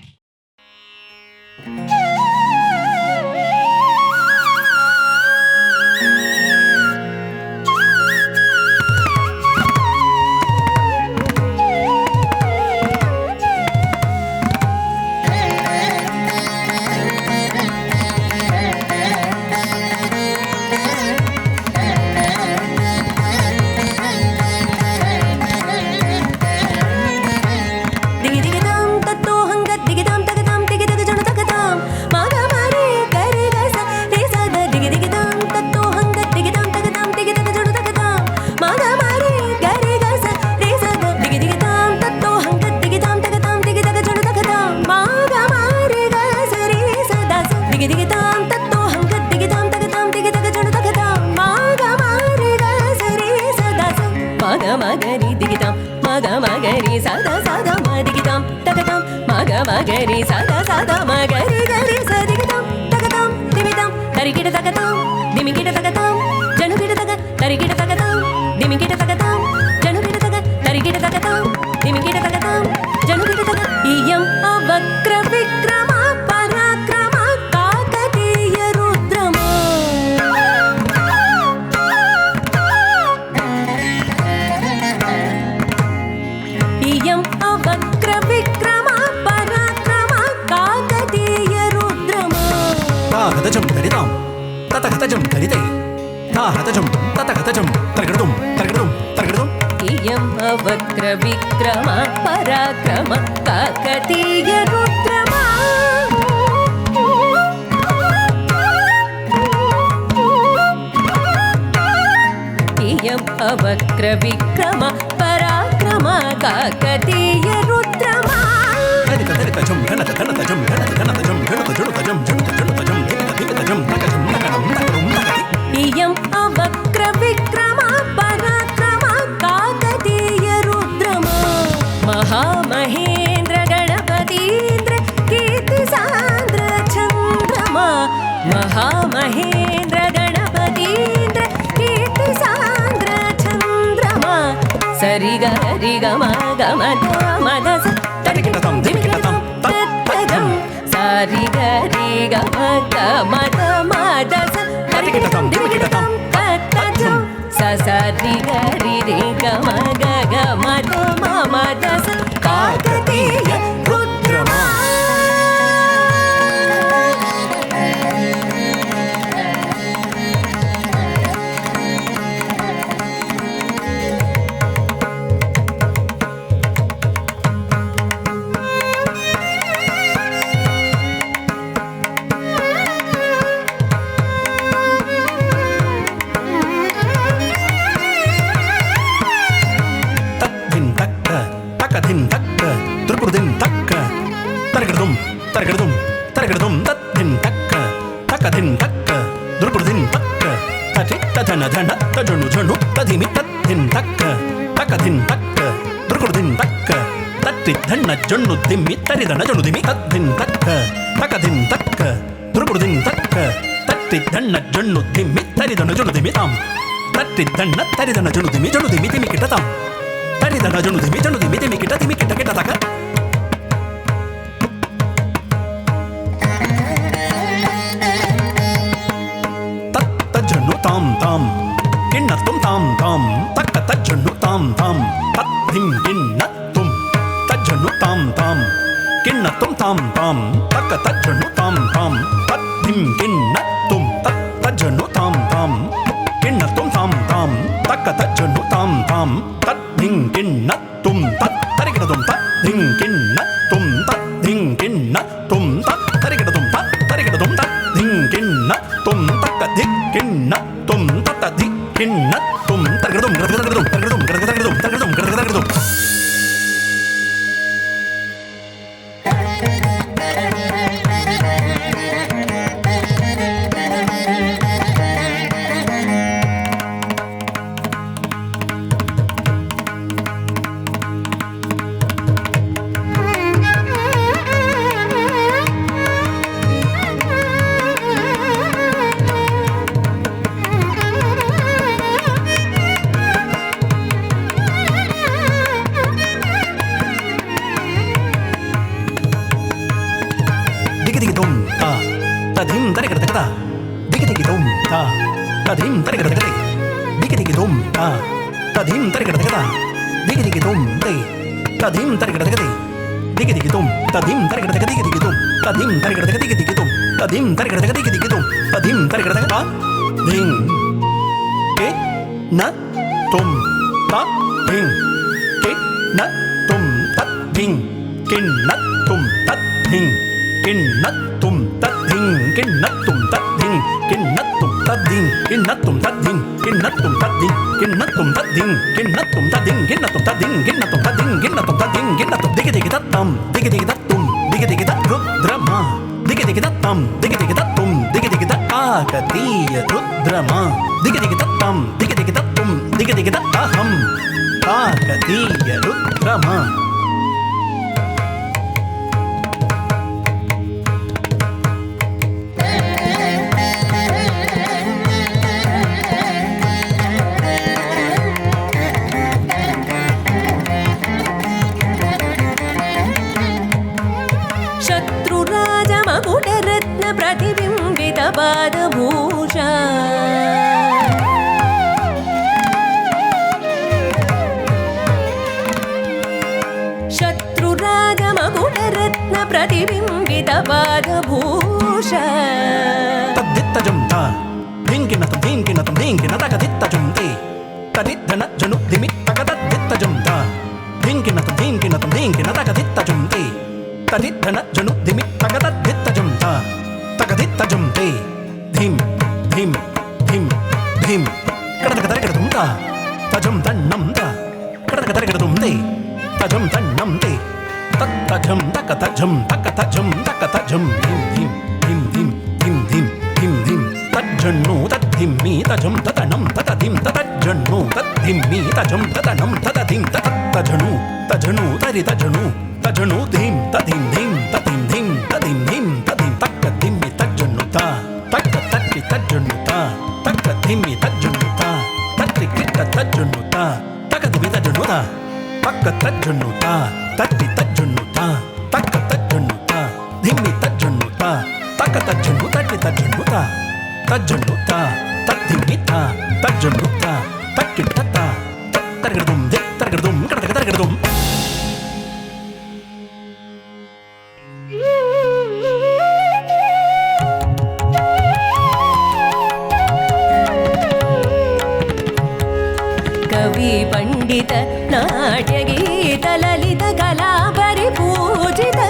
F: Digidam tato hanga digidam tagatam tigidam magari digitam maga magari sada sada madigitam tagatam maga magari sada sada magari gari sadigitam tagatam dimitam tarigida tagatam dimigida tagatam janugida taga tarigida tagatam dimigida tagatam janugida taga tarigida tagatam dimigida tagatam janugida taga iyam avakra vikrama parakrama kakatiya rudrama iyam avakra vikrama parakrama kakatiya rudrama
G: ताहतजं धरितां ततहतजं धरिते ताहतजं ततहतजं तरगडुं तरगडुं तरगडुं
F: इयं अवक्र विक्रम पराक्रम काकतीय रुद्रमा इयं अवक्र विक्रम पराक्रम काकतीय रुद्रमा
G: तरितजं घनतजं घनतजं घनतजं झणुतजं धिकतजं तकजं नकणं नकरुं नकति
F: इयं अवक्र विक्रम पराक्रम काकतीय रुद्रमा महामहेन्द्र गणपतीन्द्र कीर्तिसान्द्र चन्द्रमा महामहेन्द्र गणपतीन्द्र कीर्तिसान्द्र चन्द्रमा सरिग rig मग मद मदस
G: तरिकिटतं धिमिकिटतं
F: तत्तगं सरिग rig मग मद मदस
G: तरिकिटतं धिमिकिटतं
F: तत्तगं ससरिग रिग मग मद मदस काकतीय रुद्रमा
G: तद्धिं तक्क तकधिं तक्क त्रिपुरधिं तक्क तरगडुं तरगडुं तरगडुं तद्धिं तक्क तकधिं तक्क त्रिपुरधिं तक्क तटि तधन धन तजनु झणु तधिमि तद्धिं तक्क तकधिं तक्क त्रिपुरधिं तक्क तट्टि धन झणु दिमि तरिदन झणु दिमि तद्धिं तक्क तकधिं तक्क त्रिपुरधिं तक्क तट्टि धन झणु दिमि तरिदन झणु दिमि तां तट्टि धन तरिदन झणु दिमि दिमि किटतां तरिदन झणु दिमि दिमि किट किट तक तत्तजनु तां तां किन्नतुं तां तां तक्क तज्जनु तां तां तद्धिं किन्नतुं तज्जनु तां तां किन्नतुं तां तां तक्क तज्जनु तां तां तद्धिं किन्नतुं तज्जनु तां तां किन्नतुं तां तां तक्क तज्जनु तां तां तद्धिं किन्नतुं तत्तरिकिटतुं तद्धिं किन्नतुं तद्धिं किन्नतुं तत्तरिकिटतुं तत्तरिकिटतुं तद्धिं किन्नतुं तक्कधिं किन्नतुं तत्तधि किन्नतुं तरगडुं तरगडुं तरगडुं तरगडुं तरगडुं तरगडुं दिगिदिगिदुं ता तधिं तरिकिटतकता दिगिदिगिदुं ता तधिं तरिकिटतकते दिगिदिगिदुं ता तधिं तरिकिटतकता दिगिदिगिदुं ते तधिं तरिकिटतकते दिगिदिगिदुं तधिं तरिकिटतकते दिगिदिगिदुं तधिं तरिकिटतकते दिगिदिगिदुं तधिं तरिकिटतकते दिगिदिगिदुं तधिं तरिकिटतकता धिं के न तुम ता धिं के न तुम तद्धिं किन्नतुं तद्धिं किन्नतुं तद्धिं किन्नतुं तद्धिं किन्नतुं तद्धिं किन्नतुं तद्धिं किन्नतुं तद्धिं किन्नतुं तद्धिं किन्नतुं तद्धिं किन्नतुं तद्धिं किन्नतुं तद्धिं किन्नतुं तद्धिं किन्नतुं दिगिदिगिदत्तं दिगिदिगिदत्तुं दिगिदिगिदत् रुद्रमा दिगिदिगिदत्तं दिगिदिगिदत्तुं दिगिदिगिदत् काकतीय रुद्रमा दिगिदिगिदत्तं दिगिदिगिदत्तुं दिगिदिगिदत्तहं కాకతీయ రుద్రమ
F: శత్రురాజమకుటరత్న ప్రతిబింబిత పాదభూష శత్రురాజమకుటరత్న ప్రతిబింబిత పాదభూష
G: తద్దిత్తజం తా ధింకినతం ధింకినతం ధింకిన తగదిత్తజం తే తదిద్ధన జను ధిమి తగదద్దిత్తజం తా ధింకినతం ధింకినతం ధింకిన తగదిత్తజం తే తదిద్ధన జను ధిమి తగదద్దిత్తజం తా తగదిత్తజం తే ధిం ధిం ధిం ధిం కడతగదరగడదుం తా తజం తన్నం తా కడతగదరగడదుం తే తజం తన్నం తే తత్తజం తకతజం తకతజం తకతజం ధిం ధిం ధిం ధిం ధిం ధిం ధిం తజ్జన్ను తద్ధిమ్మి తజం తతనం తతధిం తతజ్జన్ను తద్ధిమ్మి తజం తతనం తతధిం తతజ్జను తజను తరి తజను తజను ధిం తధిం ధిం తధిం ధిం తధిం ధిం తధిం తక్కధిమ్మి తజ్జన్ను తా తక్క తట్టి తజ్జన్ను తా తక్క ధిమ్మి తజ్జన్ను తా తత్రి కిట్ట తజ్జన్ను తా తకధిమి తజ్జన్ను తా తక్క తజ్జన్ను తా తట్టి తజ్జన్ను తా తక్క తజ్జన్ను తా ధిమ్మి తజ్జన్ను తా తక్క తజ్జన్ను తట్టి తజ్జన్ను తా తజ్జన్ను తా తద్ధిమ్మి తా తజ్జన్ను తా తక్కిట్ట తా తరగడదుం దిక్ తరగడదుం కడతగ తరగడదుం
F: కవి పండిత నాట్య గీత లలిత కళా పరిపూజిత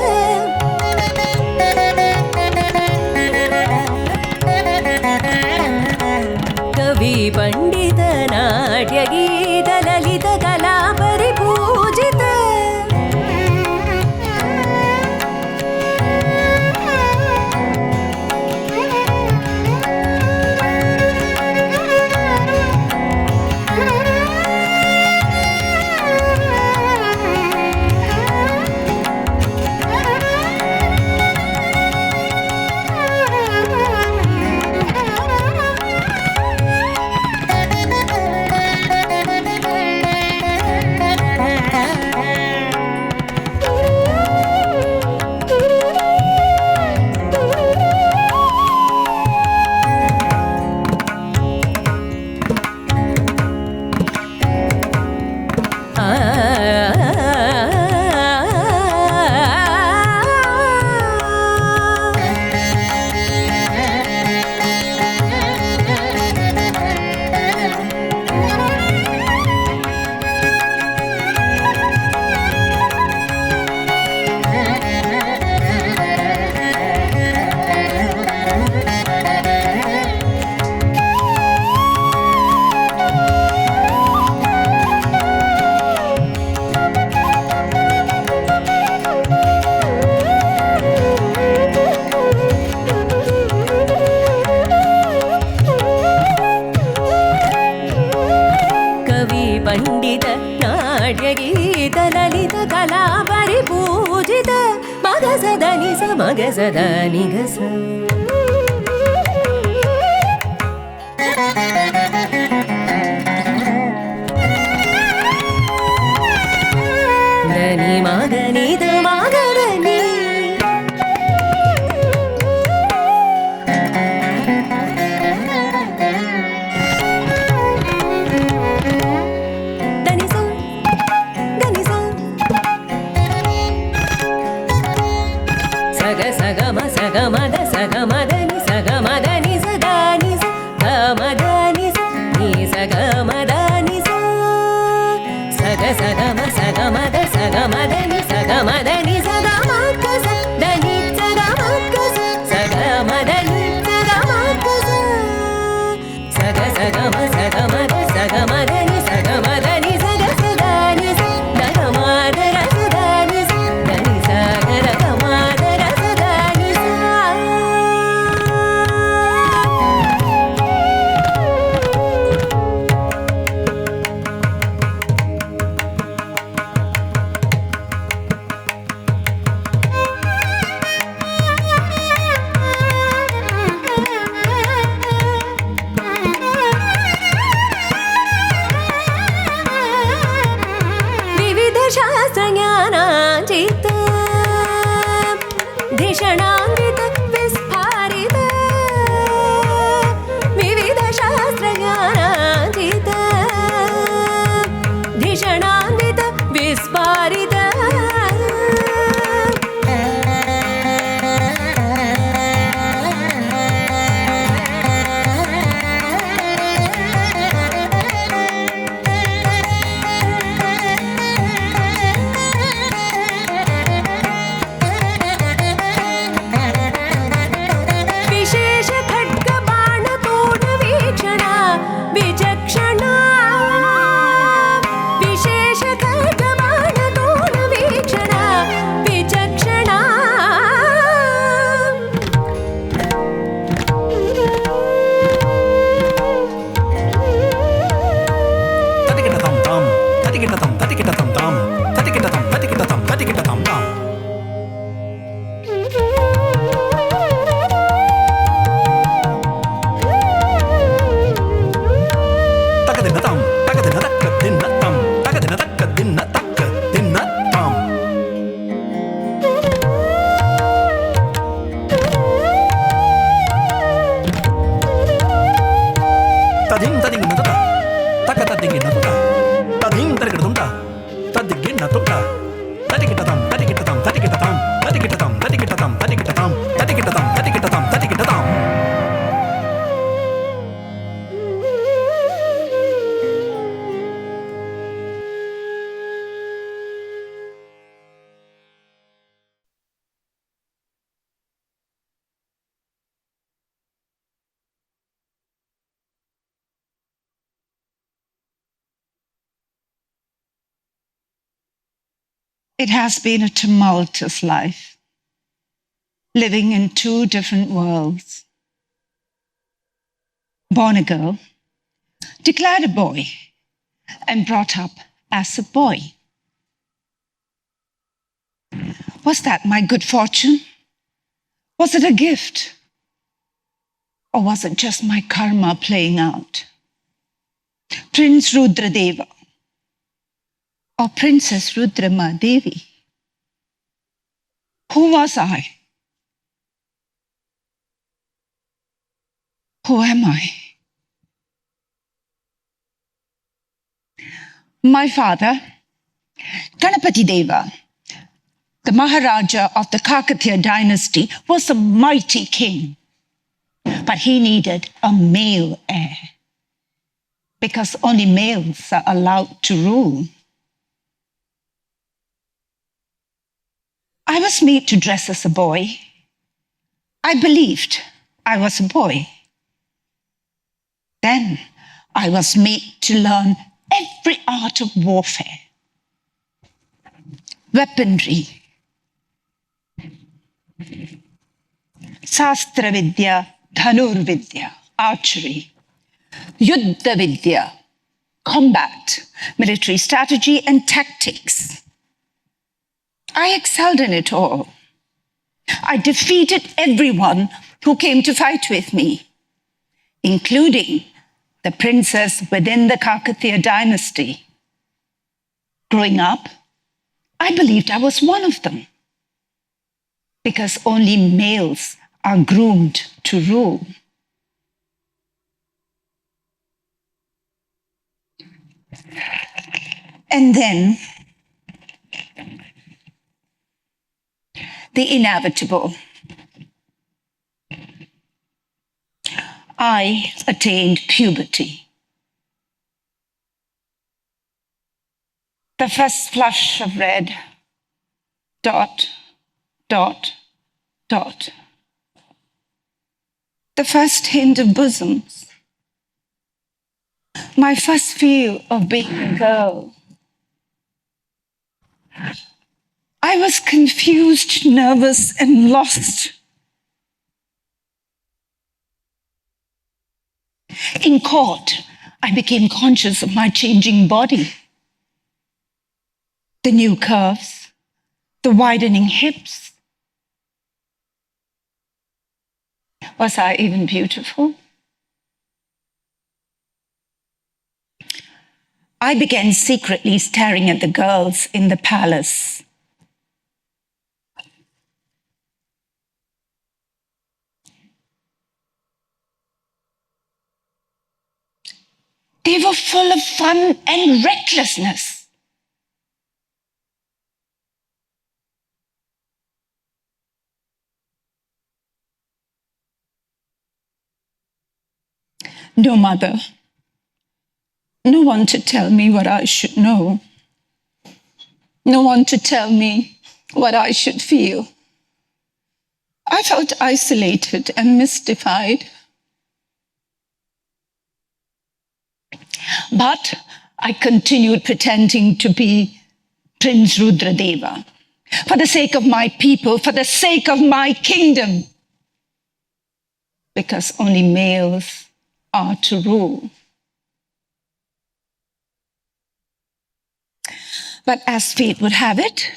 F: కవి పండిత నాట్య గీత లలిత కళా పరిపూజిత పండిత నాట్య గీత లలిత కళా పరిపూజిత మగసదని స మగసదని గస దని మగనిద మగదని సగమ विचक्षणा विशेष खड्गबाणतोण वीक्षणा विचक्षणा
G: తటికిటతం తాం తటికిటతం తటికిటతం తాం తటికిటతం తటికిటతం తటికిటతం తాం తకదినతం తకదినతక్క దిన్నతం తకదినతక్క దిన్నతక్క దిన్నతాం తదిం తదిగినతుట తక తదిగినతుట తదిం తరిగినతుంట తదిగినతుట తటికిటతం తటికిటతం తటికిటతం తటికిటతం తటికిటతం తటికిటతం తటికిటతం తటికిటతం తటికిటతం
B: It has been a tumultuous life, living in two different worlds. Born a girl, declared a boy, and brought up as a boy. Was that my good fortune? Was it a gift? Or was it just my karma playing out? Prince Rudradeva or Princess Rudramma Devi? Who was I? Who am I? My father, Kakatiya Deva, the Maharaja of the Kakatiya Dynasty, was a mighty king. But he needed a male heir, because only males are allowed to rule. I was made to dress as a boy. I believed I was a boy. Then I was made to learn every art of warfare, weaponry, Shastra Vidya, Dhanur Vidya, archery, Yuddha Vidya, combat, military strategy, and tactics. I excelled in it all. I defeated everyone who came to fight with me, including the princes within the Kakatiya Dynasty. Growing up, I believed I was one of them, because only males are groomed to rule. And then the inevitable. I attained puberty. The first flush of red, dot, dot, dot. The first hint of bosoms. My first feel of being a girl. I was confused, nervous, and lost. In court, I became conscious of my changing body. The new curves, the widening hips. Was I even beautiful? I began secretly staring at the girls in the palace. They were full of fun and recklessness. No mother, no one to tell me what I should know, no one to tell me what I should feel. I felt isolated and mystified. But I continued pretending to be Prince Rudradeva for the sake of my people, for the sake of my kingdom, because only males are to rule. But as fate would have it,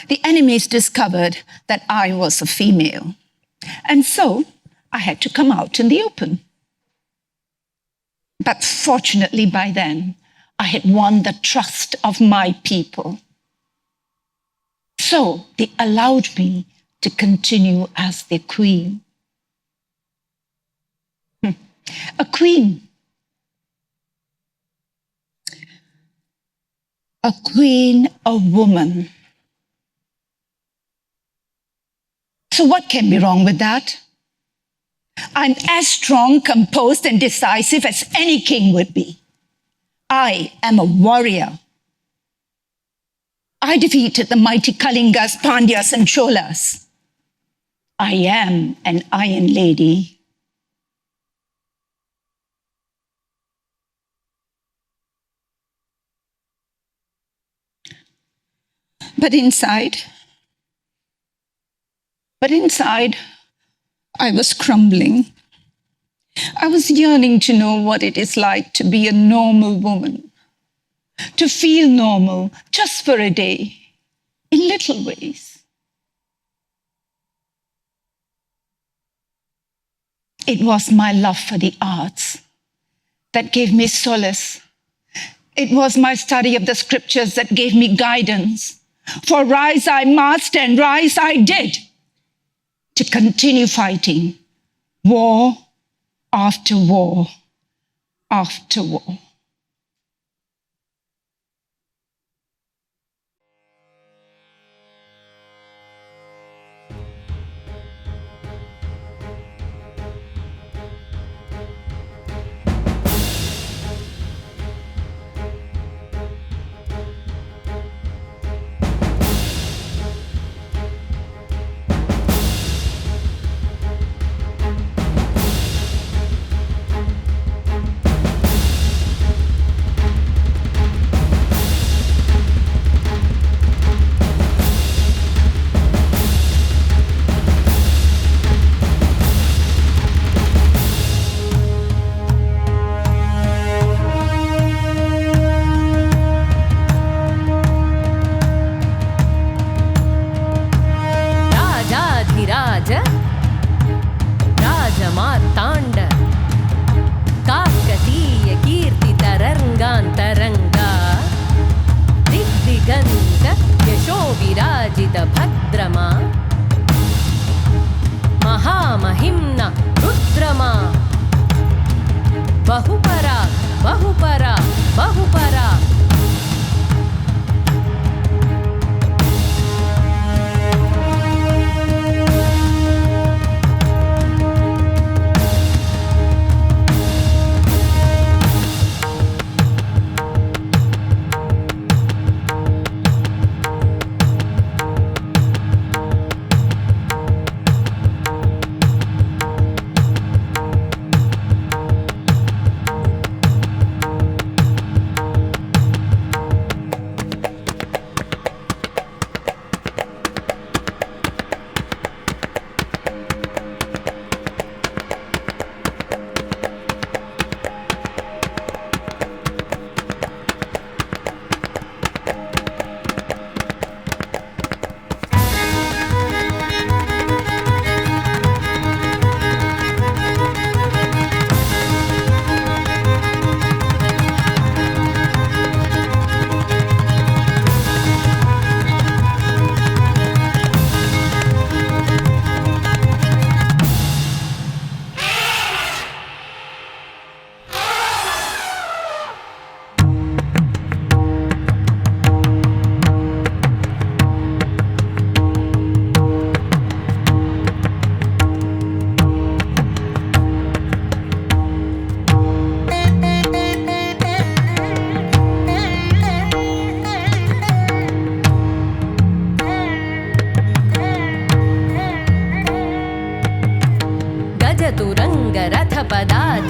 B: the enemies discovered that I was a female, and so I had to come out in the open. But fortunately, by then, I had won the trust of my people. So they allowed me to continue as their queen. A queen. A queen, a woman. So what can be wrong with that? I'm as strong, composed, and decisive as any king would be. I am a warrior. I defeated the mighty Kalingas, Pandyas, and Cholas. I am an Iron Lady. But inside, I was crumbling. I was yearning to know what it is like to be a normal woman, to feel normal just for a day, in little ways. It was my love for the arts that gave me solace. It was my study of the scriptures that gave me guidance. For rise I must, and rise I did, to continue fighting war after war after war.
F: राजमार्ताण्ड Kakatiya कीर्तितरङ्गान्तरङ्गा दिग्दिगन्त यशो विराजित भद्रमा महामहिम्ना रुद्रमा बहुपरा बहुपरा बहुपरा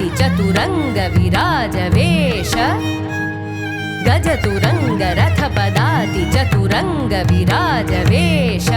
F: पदाति चतुरङ्ग विराज वेश गजतुरङ्ग रथ पदाति चतुरङ्ग विराज वेश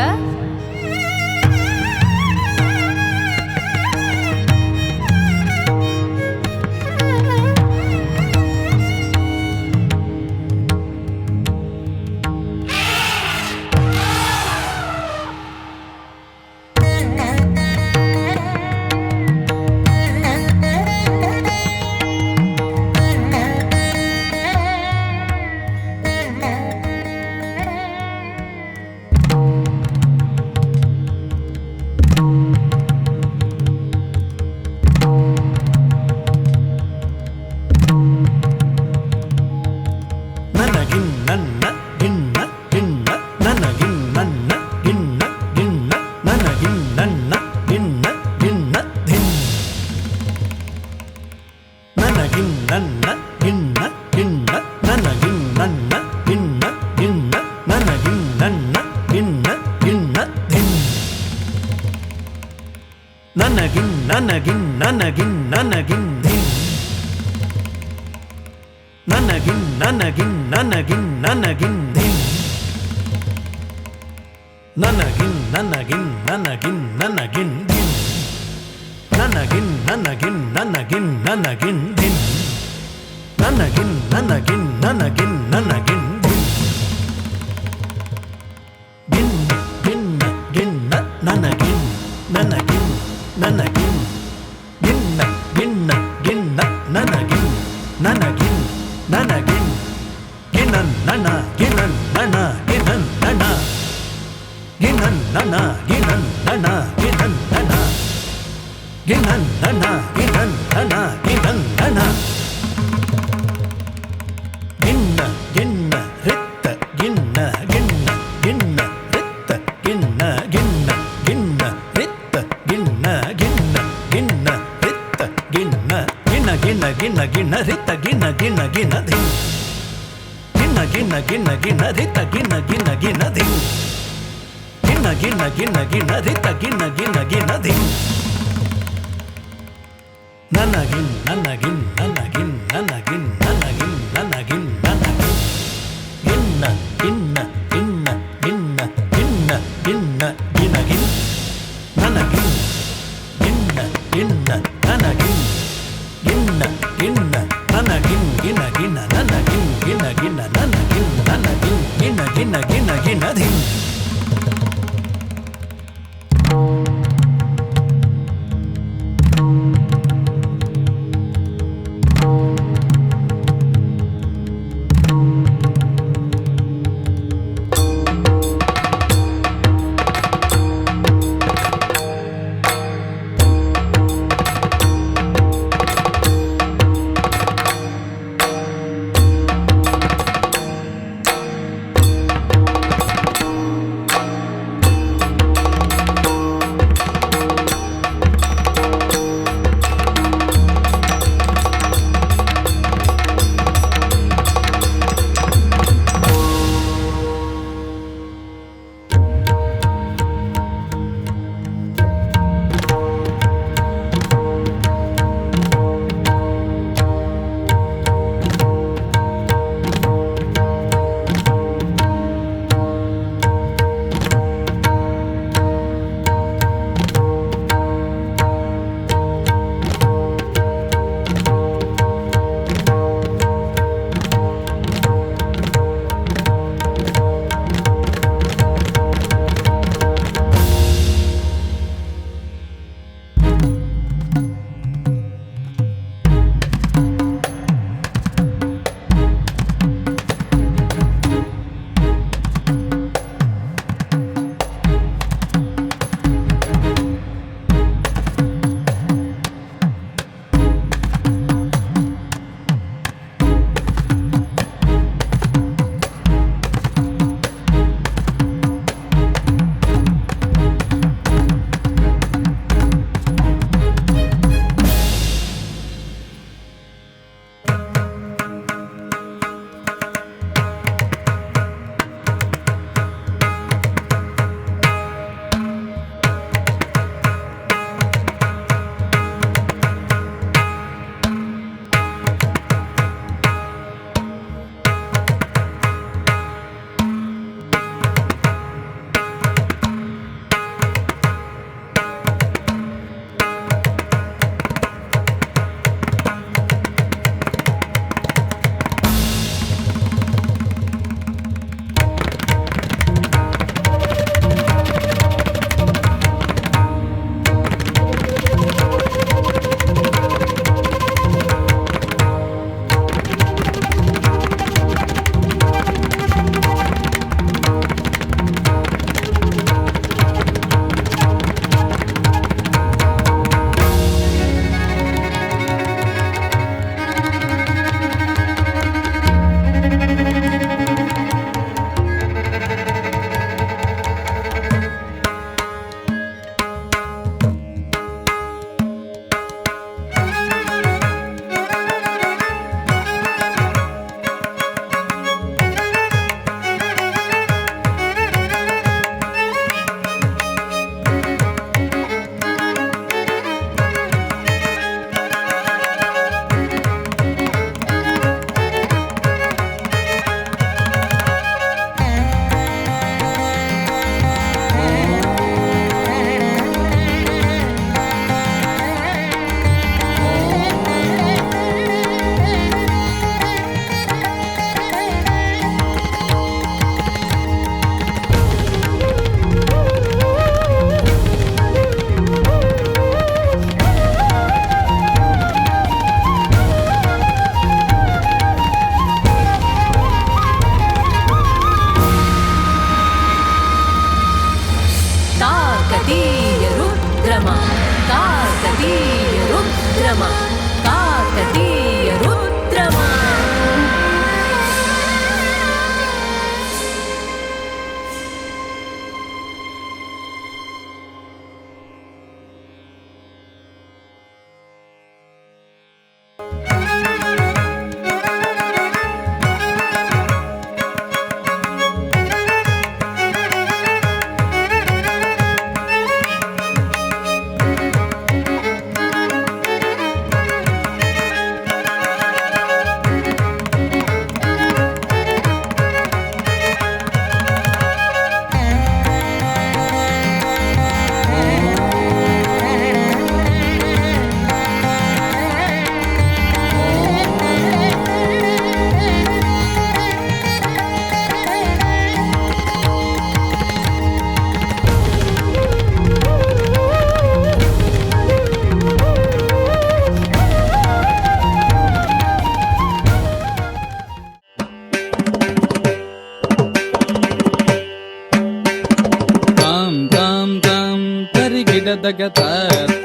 H: ತರಿಗಿಡದಗತ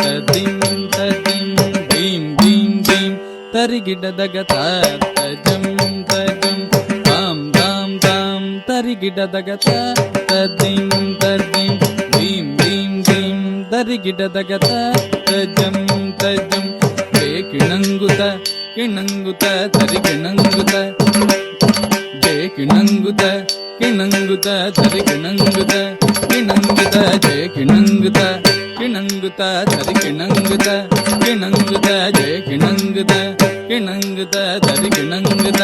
H: ತದಿಂ ತದಿಂ ಭೀಂ ಭೀಂ ಭೀಂ ತರಿಗಿಡದಗತ ತಜಂ ತಜಂ ತಾಂ ತಾಂ ತಾಂ ತರಿಗಿಡದಗತ ತದಿಂ ತದಿಂ ಭೀಂ ಭೀಂ ಭೀಂ ತರಿಗಿಡದಗತ ತಜಂ ತಜಂ ಜೇ ಕಿಣಂಗುತ ಕಿಣಂಗುತ ತರಿಗಿಣಂಗುತ ಜೇ ಕಿಣಂಗುತ ಕಿಣಂಗುತ ತರಿಗಿಣಂಗುತ ಕಿಣಂಗುತ ಜೇ ಕಿಣಂಗುತ ಕಿಣಂಗುತ ತರಿಗಿಣಂಗುತ ಕಿಣಂಗುತ ಜೇ ಕಿಣಂಗುತ ಕಿಣಂಗುತ ತರಿಗಿಣಂಗುತ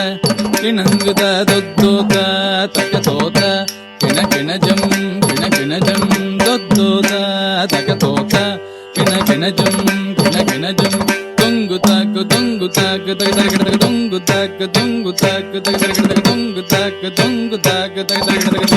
H: ಕಿಣಂಗುತ ದೊದ್ದೋತ ತಕತೋತ ಕಿಣ ಕಿಣಜಂ ಕಿಣ ಕಿಣಜಂ ದೊದ್ದೋತ ತಕತೋತ ಕಿಣ ಕಿಣಜಂ ಕಿಣ ಕಿಣಜಂ ದೊಂಗುತಾಕು ದೊಂಗುತಾಕು ತಗದರಗಡಗ ದೊಂಗುತಾಕು ದೊಂಗುತಾಕು ತಗದರಗಡಗ ದೊಂಗುತಾಕು ದೊಂಗುತಾಕು ತಗದರಗಡಗ